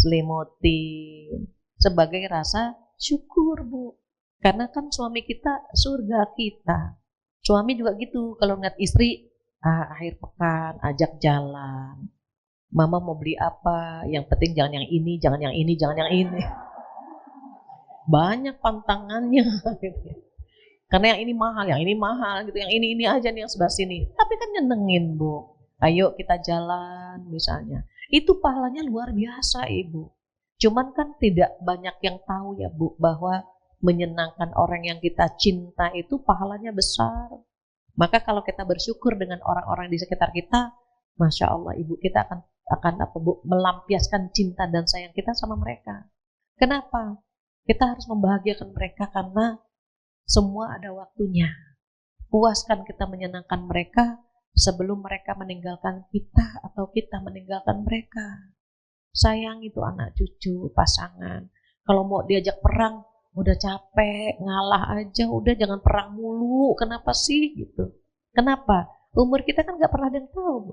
A: Selimutin. Sebagai rasa syukur Bu. Karena kan suami kita surga kita. Suami juga gitu. Kalau ngeliat istri, akhir pekan, ajak jalan. Mama mau beli apa? Yang penting jangan yang ini, jangan yang ini, jangan yang ini. Banyak pantangannya. Karena yang ini mahal gitu. Yang ini aja nih yang sebelah sini. Tapi kan nyenengin Bu. Ayo kita jalan misalnya. Itu pahalanya luar biasa Ibu. Cuman kan tidak banyak yang tahu ya Bu. Bahwa menyenangkan orang yang kita cinta itu pahalanya besar. Maka kalau kita bersyukur dengan orang-orang di sekitar kita, Masya Allah Ibu, kita akan apa Bu, melampiaskan cinta dan sayang kita sama mereka. Kenapa? Kita harus membahagiakan mereka karena semua ada waktunya. Puaskan kita menyenangkan mereka sebelum mereka meninggalkan kita atau kita meninggalkan mereka. Sayang itu anak cucu, pasangan. Kalau mau diajak perang, udah capek, ngalah aja, udah jangan perang mulu. Kenapa sih gitu? Kenapa? Umur kita kan gak pernah ada yang tahu Bu.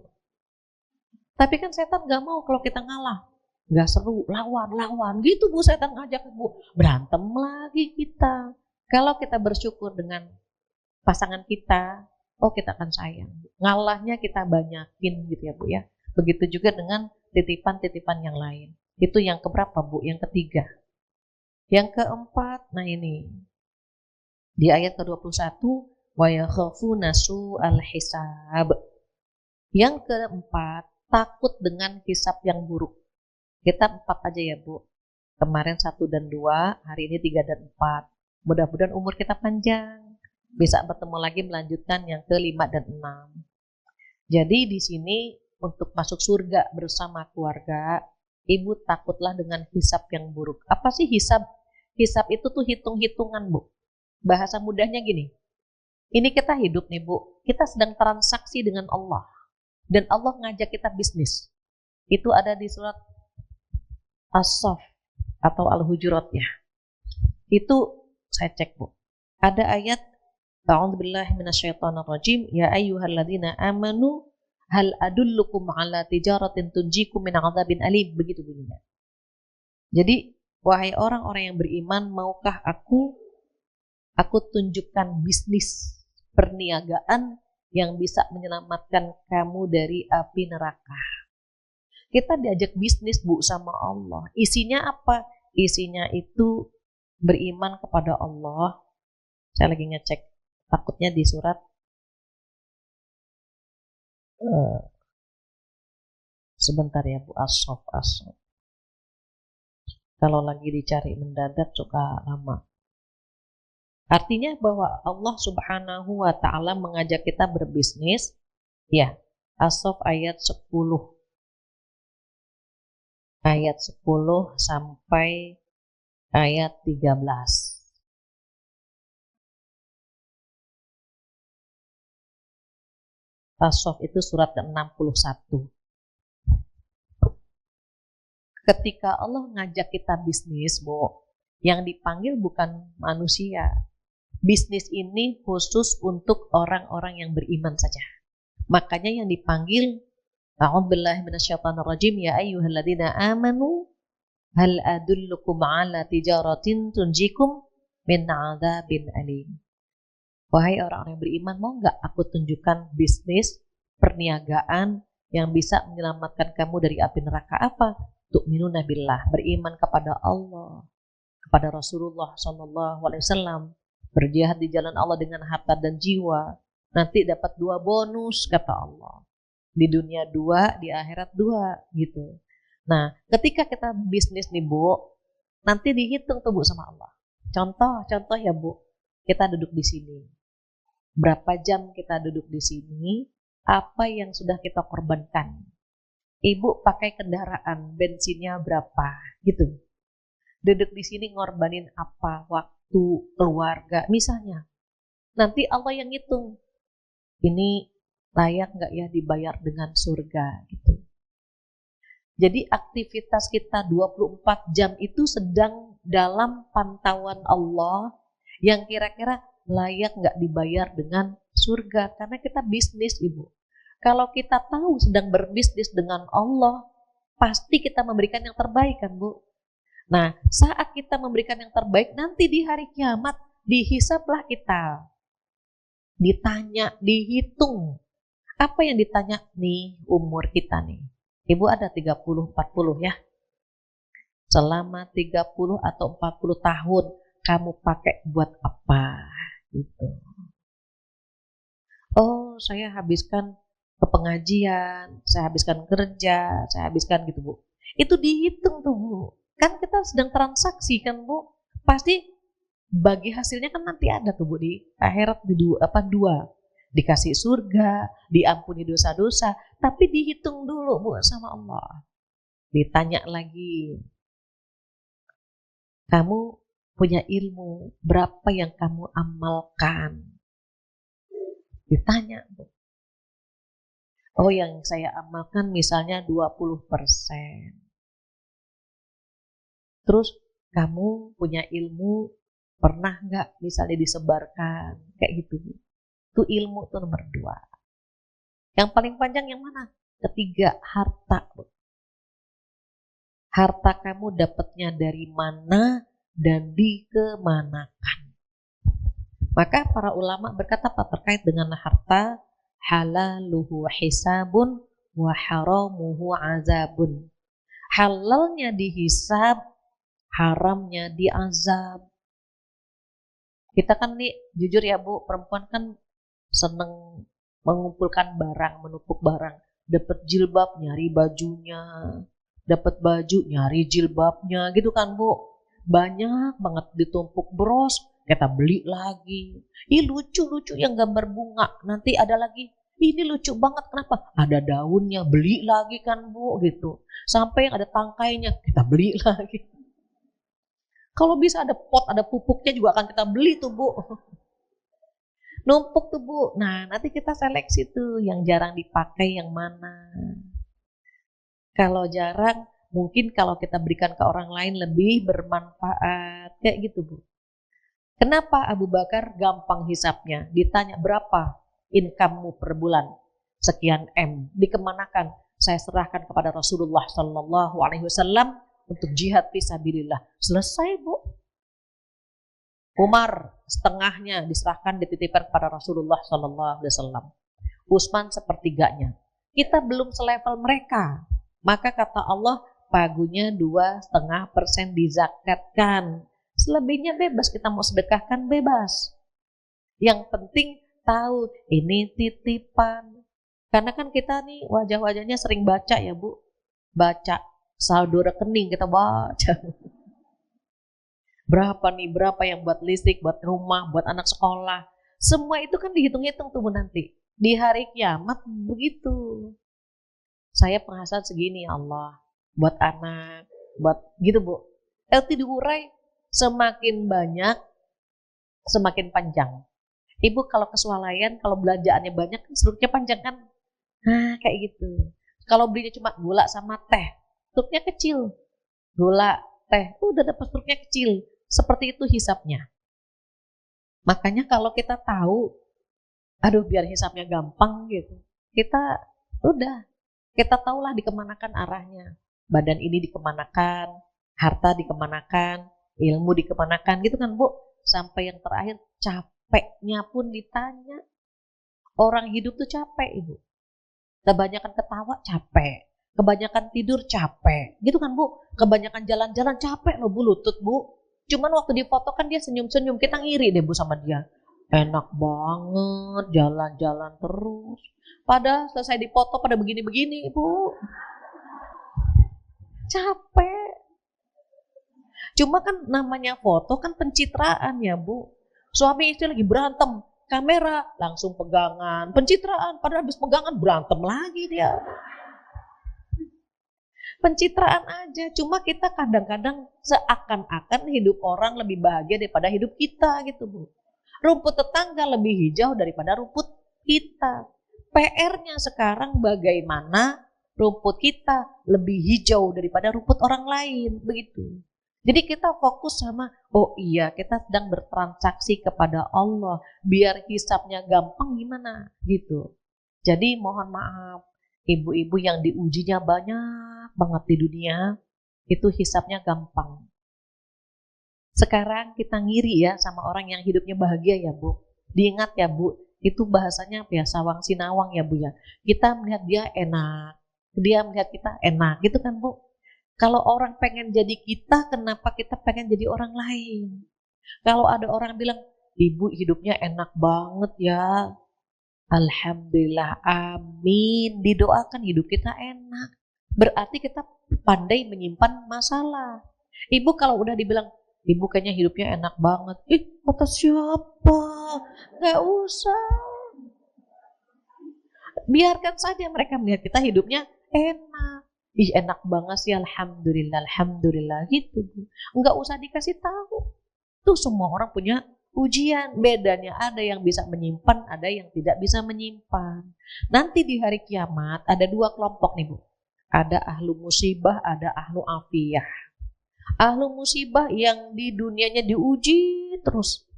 A: Tapi kan setan gak mau kalau kita ngalah. Gak seru, lawan gitu Bu, setan ngajak Bu, berantem lagi kita. Kalau kita bersyukur dengan pasangan kita, kita akan sayang. Ngalahnya kita banyakin gitu ya Bu ya. Begitu juga dengan titipan-titipan yang lain. Itu yang keberapa Bu? Yang ketiga. Yang keempat, nah ini. Di ayat ke-21, wa yakhafuna su'al hisab. Yang keempat, takut dengan hisab yang buruk. Kita 4 aja ya Bu. Kemarin 1 dan 2, hari ini 3 dan 4. Mudah-mudahan umur kita panjang. Bisa bertemu lagi melanjutkan yang ke-5 dan 6. Jadi di sini untuk masuk surga bersama keluarga, Ibu takutlah dengan hisab yang buruk. Apa sih hisab? Hisab itu tuh hitung-hitungan Bu. Bahasa mudahnya gini. Ini kita hidup nih Bu. Kita sedang transaksi dengan Allah. Dan Allah ngajak kita bisnis. Itu ada di surat As-Saff atau Al-Hujurat ya. Itu saya cek Bu. Ada ayat A'udzubillahi minasyaitonirrajim, ya ayyuhalladzina amanu hal adullukum ala tijaratin tunjikum min 'adzabin alim, begitu bunyinya. Jadi, wahai orang-orang yang beriman, maukah aku tunjukkan bisnis perniagaan yang bisa menyelamatkan kamu dari api neraka. Kita diajak bisnis, Bu, sama Allah. Isinya apa? Isinya itu beriman kepada Allah. Saya lagi ngecek, takutnya di surat sebentar ya Bu, as-sof. Kalau lagi dicari mendadak suka lama. Artinya bahwa Allah Subhanahu wa Ta'ala mengajak kita berbisnis. Ya, as-sof ayat 10. Ayat 10 sampai ayat 13. As-sof itu surat ke-61. Ketika Allah ngajak kita bisnis, Bu, yang dipanggil bukan manusia. Bisnis ini khusus untuk orang-orang yang beriman saja. Makanya yang dipanggil, a'udzubillahi minasyaitonirrajim, ya ayyuhalladzina amanu hal adullukum ala tijaratin tunjikum min 'adzabin alim. Wahai orang-orang yang beriman, mau nggak aku tunjukkan bisnis perniagaan yang bisa menyelamatkan kamu dari api neraka? Apa? Tu'minuna billah, beriman kepada Allah, kepada Rasulullah SAW, berjihad di jalan Allah dengan harta dan jiwa. Nanti dapat 2 bonus, kata Allah. Di dunia 2, di akhirat 2, gitu. Nah, ketika kita bisnis nih, Bu, nanti dihitung tuh, Bu, sama Allah. Contoh ya, Bu, kita duduk di sini. Berapa jam kita duduk di sini? Apa yang sudah kita korbankan? Ibu pakai kendaraan, bensinnya berapa, gitu. Duduk di sini ngorbanin apa, waktu, keluarga, misalnya. Nanti Allah yang ngitung. Ini layak nggak ya dibayar dengan surga, gitu. Jadi aktivitas kita 24 jam itu sedang dalam pantauan Allah yang kira-kira layak nggak dibayar dengan surga. Karena kita bisnis, Ibu. Kalau kita tahu sedang berbisnis dengan Allah, pasti kita memberikan yang terbaik, kan, Bu? Nah, saat kita memberikan yang terbaik, nanti di hari kiamat dihisablah kita. Ditanya, dihitung. Apa yang ditanya nih umur kita nih? Ibu ada 30-40 ya. Selama 30 atau 40 tahun kamu pakai buat apa? Gitu. Oh, saya habiskan ke pengajian, saya habiskan kerja, saya habiskan gitu, Bu. Itu dihitung tuh, Bu. Kan kita sedang transaksi kan, Bu. Pasti bagi hasilnya kan nanti ada tuh, Bu, di akhirat di dua. Dikasih surga, diampuni dosa-dosa, tapi dihitung dulu, Bu, sama Allah. Ditanya lagi. Kamu punya ilmu, berapa yang kamu amalkan? Ditanya, Bu. Oh, yang saya amalkan misalnya 20%. Terus kamu punya ilmu, pernah nggak misalnya disebarkan? Kayak gitu. Itu ilmu tuh nomor 2. Yang paling panjang yang mana? Ketiga, harta. Harta kamu dapatnya dari mana dan dikemanakan. Maka para ulama berkata apa terkait dengan harta? Halaluhu hisabun wa haramuhu azabun. Halalnya dihisab, haramnya diazab. Kita kan nih, jujur ya, Bu, perempuan kan seneng mengumpulkan barang, menumpuk barang. Dapat jilbab, nyari bajunya. Dapat baju, nyari jilbabnya, gitu kan, Bu. Banyak banget ditumpuk bros, kita beli lagi. Ih, lucu-lucu yang gambar bunga. Nanti ada lagi, ini lucu banget, kenapa? Ada daunnya, beli lagi kan, Bu, gitu. Sampai yang ada tangkainya, kita beli lagi. Kalau bisa ada pot, ada pupuknya juga akan kita beli tuh, Bu. Numpuk tuh, Bu. Nah, nanti kita seleksi tuh yang jarang dipakai yang mana. Kalau jarang, mungkin kalau kita berikan ke orang lain lebih bermanfaat. Kayak gitu, Bu. Kenapa Abu Bakar gampang hisapnya? Ditanya berapa income-mu per bulan? Sekian M. Dikemanakan? Saya serahkan kepada Rasulullah SAW untuk jihad fisabilillah. Selesai, Bu. Umar setengahnya diserahkan dititipkan kepada Rasulullah SAW. Utsman sepertiganya. Kita belum selevel mereka. Maka kata Allah, pagunya 2,5% dizakatkan. Selebihnya bebas, kita mau sedekahkan bebas. Yang penting tahu ini titipan. Karena kan kita nih wajah-wajahnya sering baca ya Bu. Baca saldo rekening kita baca. Berapa yang buat listrik, buat rumah, buat anak sekolah. Semua itu kan dihitung-hitung tuh Bu nanti. Di hari kiamat begitu. Saya penghasilan segini ya Allah. Buat anak, buat gitu Bu. LT diurai semakin banyak, semakin panjang. Ibu kalau kesualayan, kalau belanjaannya banyak, struknya panjang kan? Nah kayak gitu. Kalau belinya cuma gula sama teh, struknya kecil. Gula, teh, udah dapat struknya kecil. Seperti itu hisapnya. Makanya kalau kita tahu, aduh biar hisapnya gampang gitu, kita tahulah dikemanakan arahnya. Badan ini dikemanakan, harta dikemanakan, ilmu dikemanakan gitu kan Bu. Sampai yang terakhir capeknya pun ditanya. Orang hidup tuh capek Ibu. Kebanyakan ketawa capek, kebanyakan tidur capek, gitu kan Bu. Kebanyakan jalan-jalan capek loh Bu, lutut Bu. Cuman waktu difoto kan dia senyum-senyum, kita ngiri deh Bu sama dia. Enak banget, jalan-jalan terus. Padahal selesai difoto pada begini-begini Bu. Capek. Cuma kan namanya foto kan pencitraan ya Bu. Suami istri lagi berantem, kamera langsung pegangan, pencitraan. Padahal habis pegangan berantem lagi dia. Pencitraan aja, cuma kita kadang-kadang seakan-akan hidup orang lebih bahagia daripada hidup kita gitu Bu. Rumput tetangga lebih hijau daripada rumput kita. PR-nya sekarang bagaimana rumput kita lebih hijau daripada rumput orang lain, begitu. Jadi kita fokus sama, oh iya kita sedang bertransaksi kepada Allah, biar hisapnya gampang gimana gitu. Jadi mohon maaf, ibu-ibu yang diujinya banyak banget di dunia, itu hisapnya gampang. Sekarang kita ngiri ya sama orang yang hidupnya bahagia ya Bu. Diingat ya Bu, itu bahasanya ya sawang sinawang ya Bu ya. Kita melihat dia enak, dia melihat kita enak gitu kan Bu. Kalau orang pengen jadi kita, kenapa kita pengen jadi orang lain? Kalau ada orang bilang, ibu hidupnya enak banget ya. Alhamdulillah, amin. Didoakan hidup kita enak. Berarti kita pandai menyimpan masalah. Ibu kalau udah dibilang, ibu kayaknya hidupnya enak banget. Kata siapa? Gak usah. Biarkan saja mereka melihat kita hidupnya enak. Enak banget sih, alhamdulillah, alhamdulillah gitu Bu. Enggak usah dikasih tahu. Tuh semua orang punya ujian. Bedanya ada yang bisa menyimpan, ada yang tidak bisa menyimpan. Nanti di hari kiamat ada dua kelompok nih Bu. Ada ahlu musibah, ada ahlu afiyah. Ahlu musibah yang di dunianya diuji terus.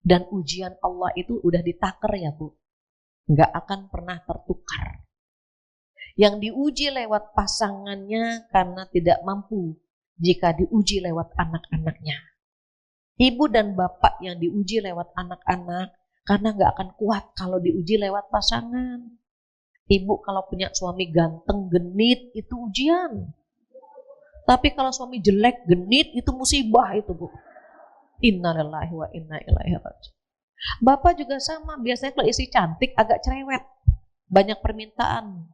A: Dan ujian Allah itu udah ditakar ya Bu. Enggak akan pernah tertukar. Yang diuji lewat pasangannya karena tidak mampu, jika diuji lewat anak-anaknya. Ibu dan bapak yang diuji lewat anak-anak karena gak akan kuat kalau diuji lewat pasangan. Ibu kalau punya suami ganteng, genit, itu ujian. Tapi kalau suami jelek, genit, itu musibah itu Bu. Innalillahi wa inna ilaihi raji'un. Bapak juga sama, biasanya kalau istri cantik agak cerewet, banyak permintaan.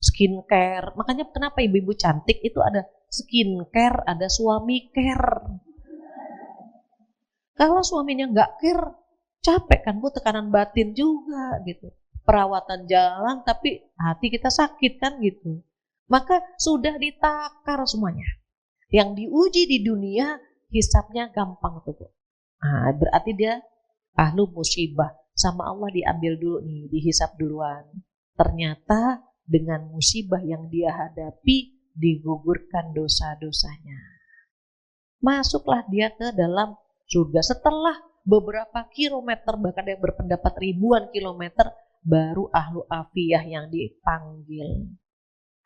A: Skincare, makanya kenapa ibu-ibu cantik itu ada skincare, ada suami care. Kalau suaminya nggak care, capek kan Bu, tekanan batin juga gitu. Perawatan jalan tapi hati kita sakit kan gitu. Maka sudah ditakar semuanya. Yang diuji di dunia hisapnya gampang tuh Bu. Nah, berarti dia ahlu musibah, sama Allah diambil dulu nih, dihisap duluan. Ternyata dengan musibah yang dia hadapi digugurkan dosa-dosanya. Masuklah dia ke dalam surga. Setelah beberapa kilometer, bahkan yang berpendapat ribuan kilometer, baru ahlu afiyah yang dipanggil.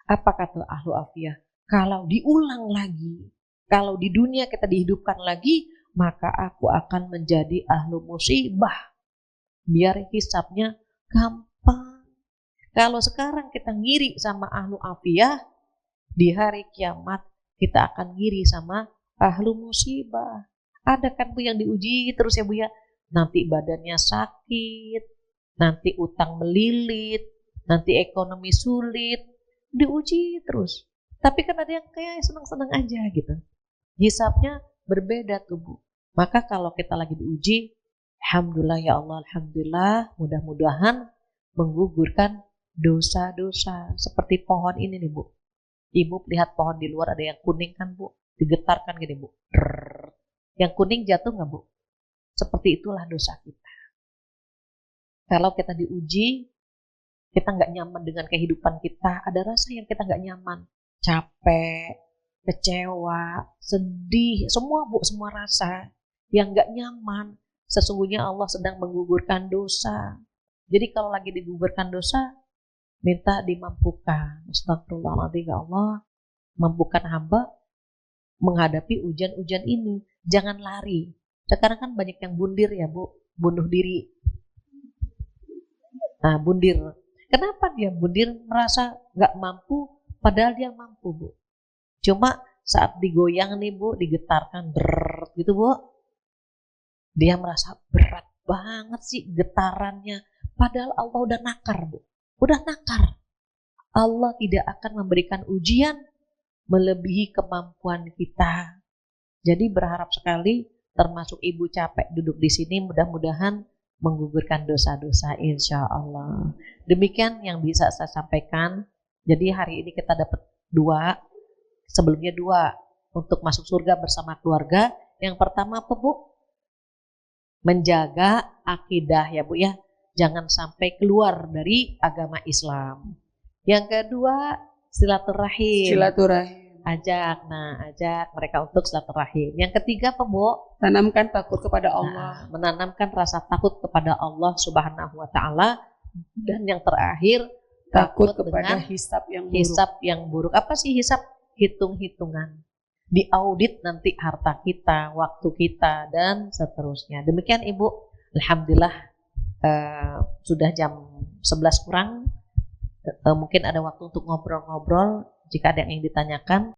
A: Apa kata ahlu afiyah? Kalau diulang lagi, kalau di dunia kita dihidupkan lagi,
B: maka aku akan menjadi ahlu musibah. Biar hisabnya gampang. Kalau sekarang kita ngiri sama ahlu afiyah, di hari kiamat kita akan ngiri sama ahlu musibah. Ada kan Bu yang diuji terus ya Bu ya. Nanti badannya sakit, nanti utang melilit, nanti ekonomi sulit, diuji terus. Tapi kan ada yang kayak senang-senang aja gitu. Hisabnya berbeda tuh Bu. Maka kalau kita lagi diuji, alhamdulillah ya Allah, alhamdulillah, mudah-mudahan menggugurkan dosa-dosa. Seperti pohon ini nih Bu. Ibu lihat pohon di luar ada yang kuning kan Bu, digetarkan gini Bu. Drrr. Yang kuning jatuh nggak Bu? Seperti itulah dosa kita. Kalau kita diuji, kita nggak nyaman dengan kehidupan kita, ada rasa yang kita nggak nyaman, capek, kecewa, sedih, semua Bu, semua rasa yang nggak nyaman. Sesungguhnya Allah sedang menggugurkan dosa. Jadi kalau lagi digugurkan dosa, minta dimampukan. Astagfirullahaladzim, ya Allah, mampukan hamba menghadapi ujian-ujian ini. Jangan lari. Sekarang kan banyak yang bundir ya Bu, bunuh diri. Nah, bundir. Kenapa dia bundir? Merasa nggak mampu, padahal dia mampu Bu. Cuma saat digoyang nih Bu, digetarkan brrr, gitu Bu, dia merasa berat banget sih getarannya. Padahal Allah udah nakar Bu, udah nakar. Allah tidak akan memberikan ujian melebihi kemampuan kita. Jadi berharap sekali, termasuk ibu capek duduk di sini, mudah-mudahan menggugurkan dosa-dosa insya Allah. Demikian yang bisa saya sampaikan. Jadi hari ini kita dapat 2, sebelumnya 2 untuk masuk surga bersama keluarga. Yang pertama apa Bu? Menjaga akidah ya Bu ya. Jangan sampai keluar dari agama Islam. Yang kedua, silaturahim. Ajak mereka untuk silaturahim. Yang ketiga apa Bu?
C: Tanamkan takut kepada Allah.
B: Menanamkan rasa takut kepada Allah Subhanahu wa taala. Dan yang terakhir,
C: takut kepada hisab yang buruk.
B: Hisab yang buruk. Apa sih hisab? Hitung-hitungan. Diaudit nanti harta kita, waktu kita, dan seterusnya. Demikian Ibu. Alhamdulillah sudah jam 11 kurang. Mungkin ada waktu untuk ngobrol-ngobrol jika ada yang ditanyakan.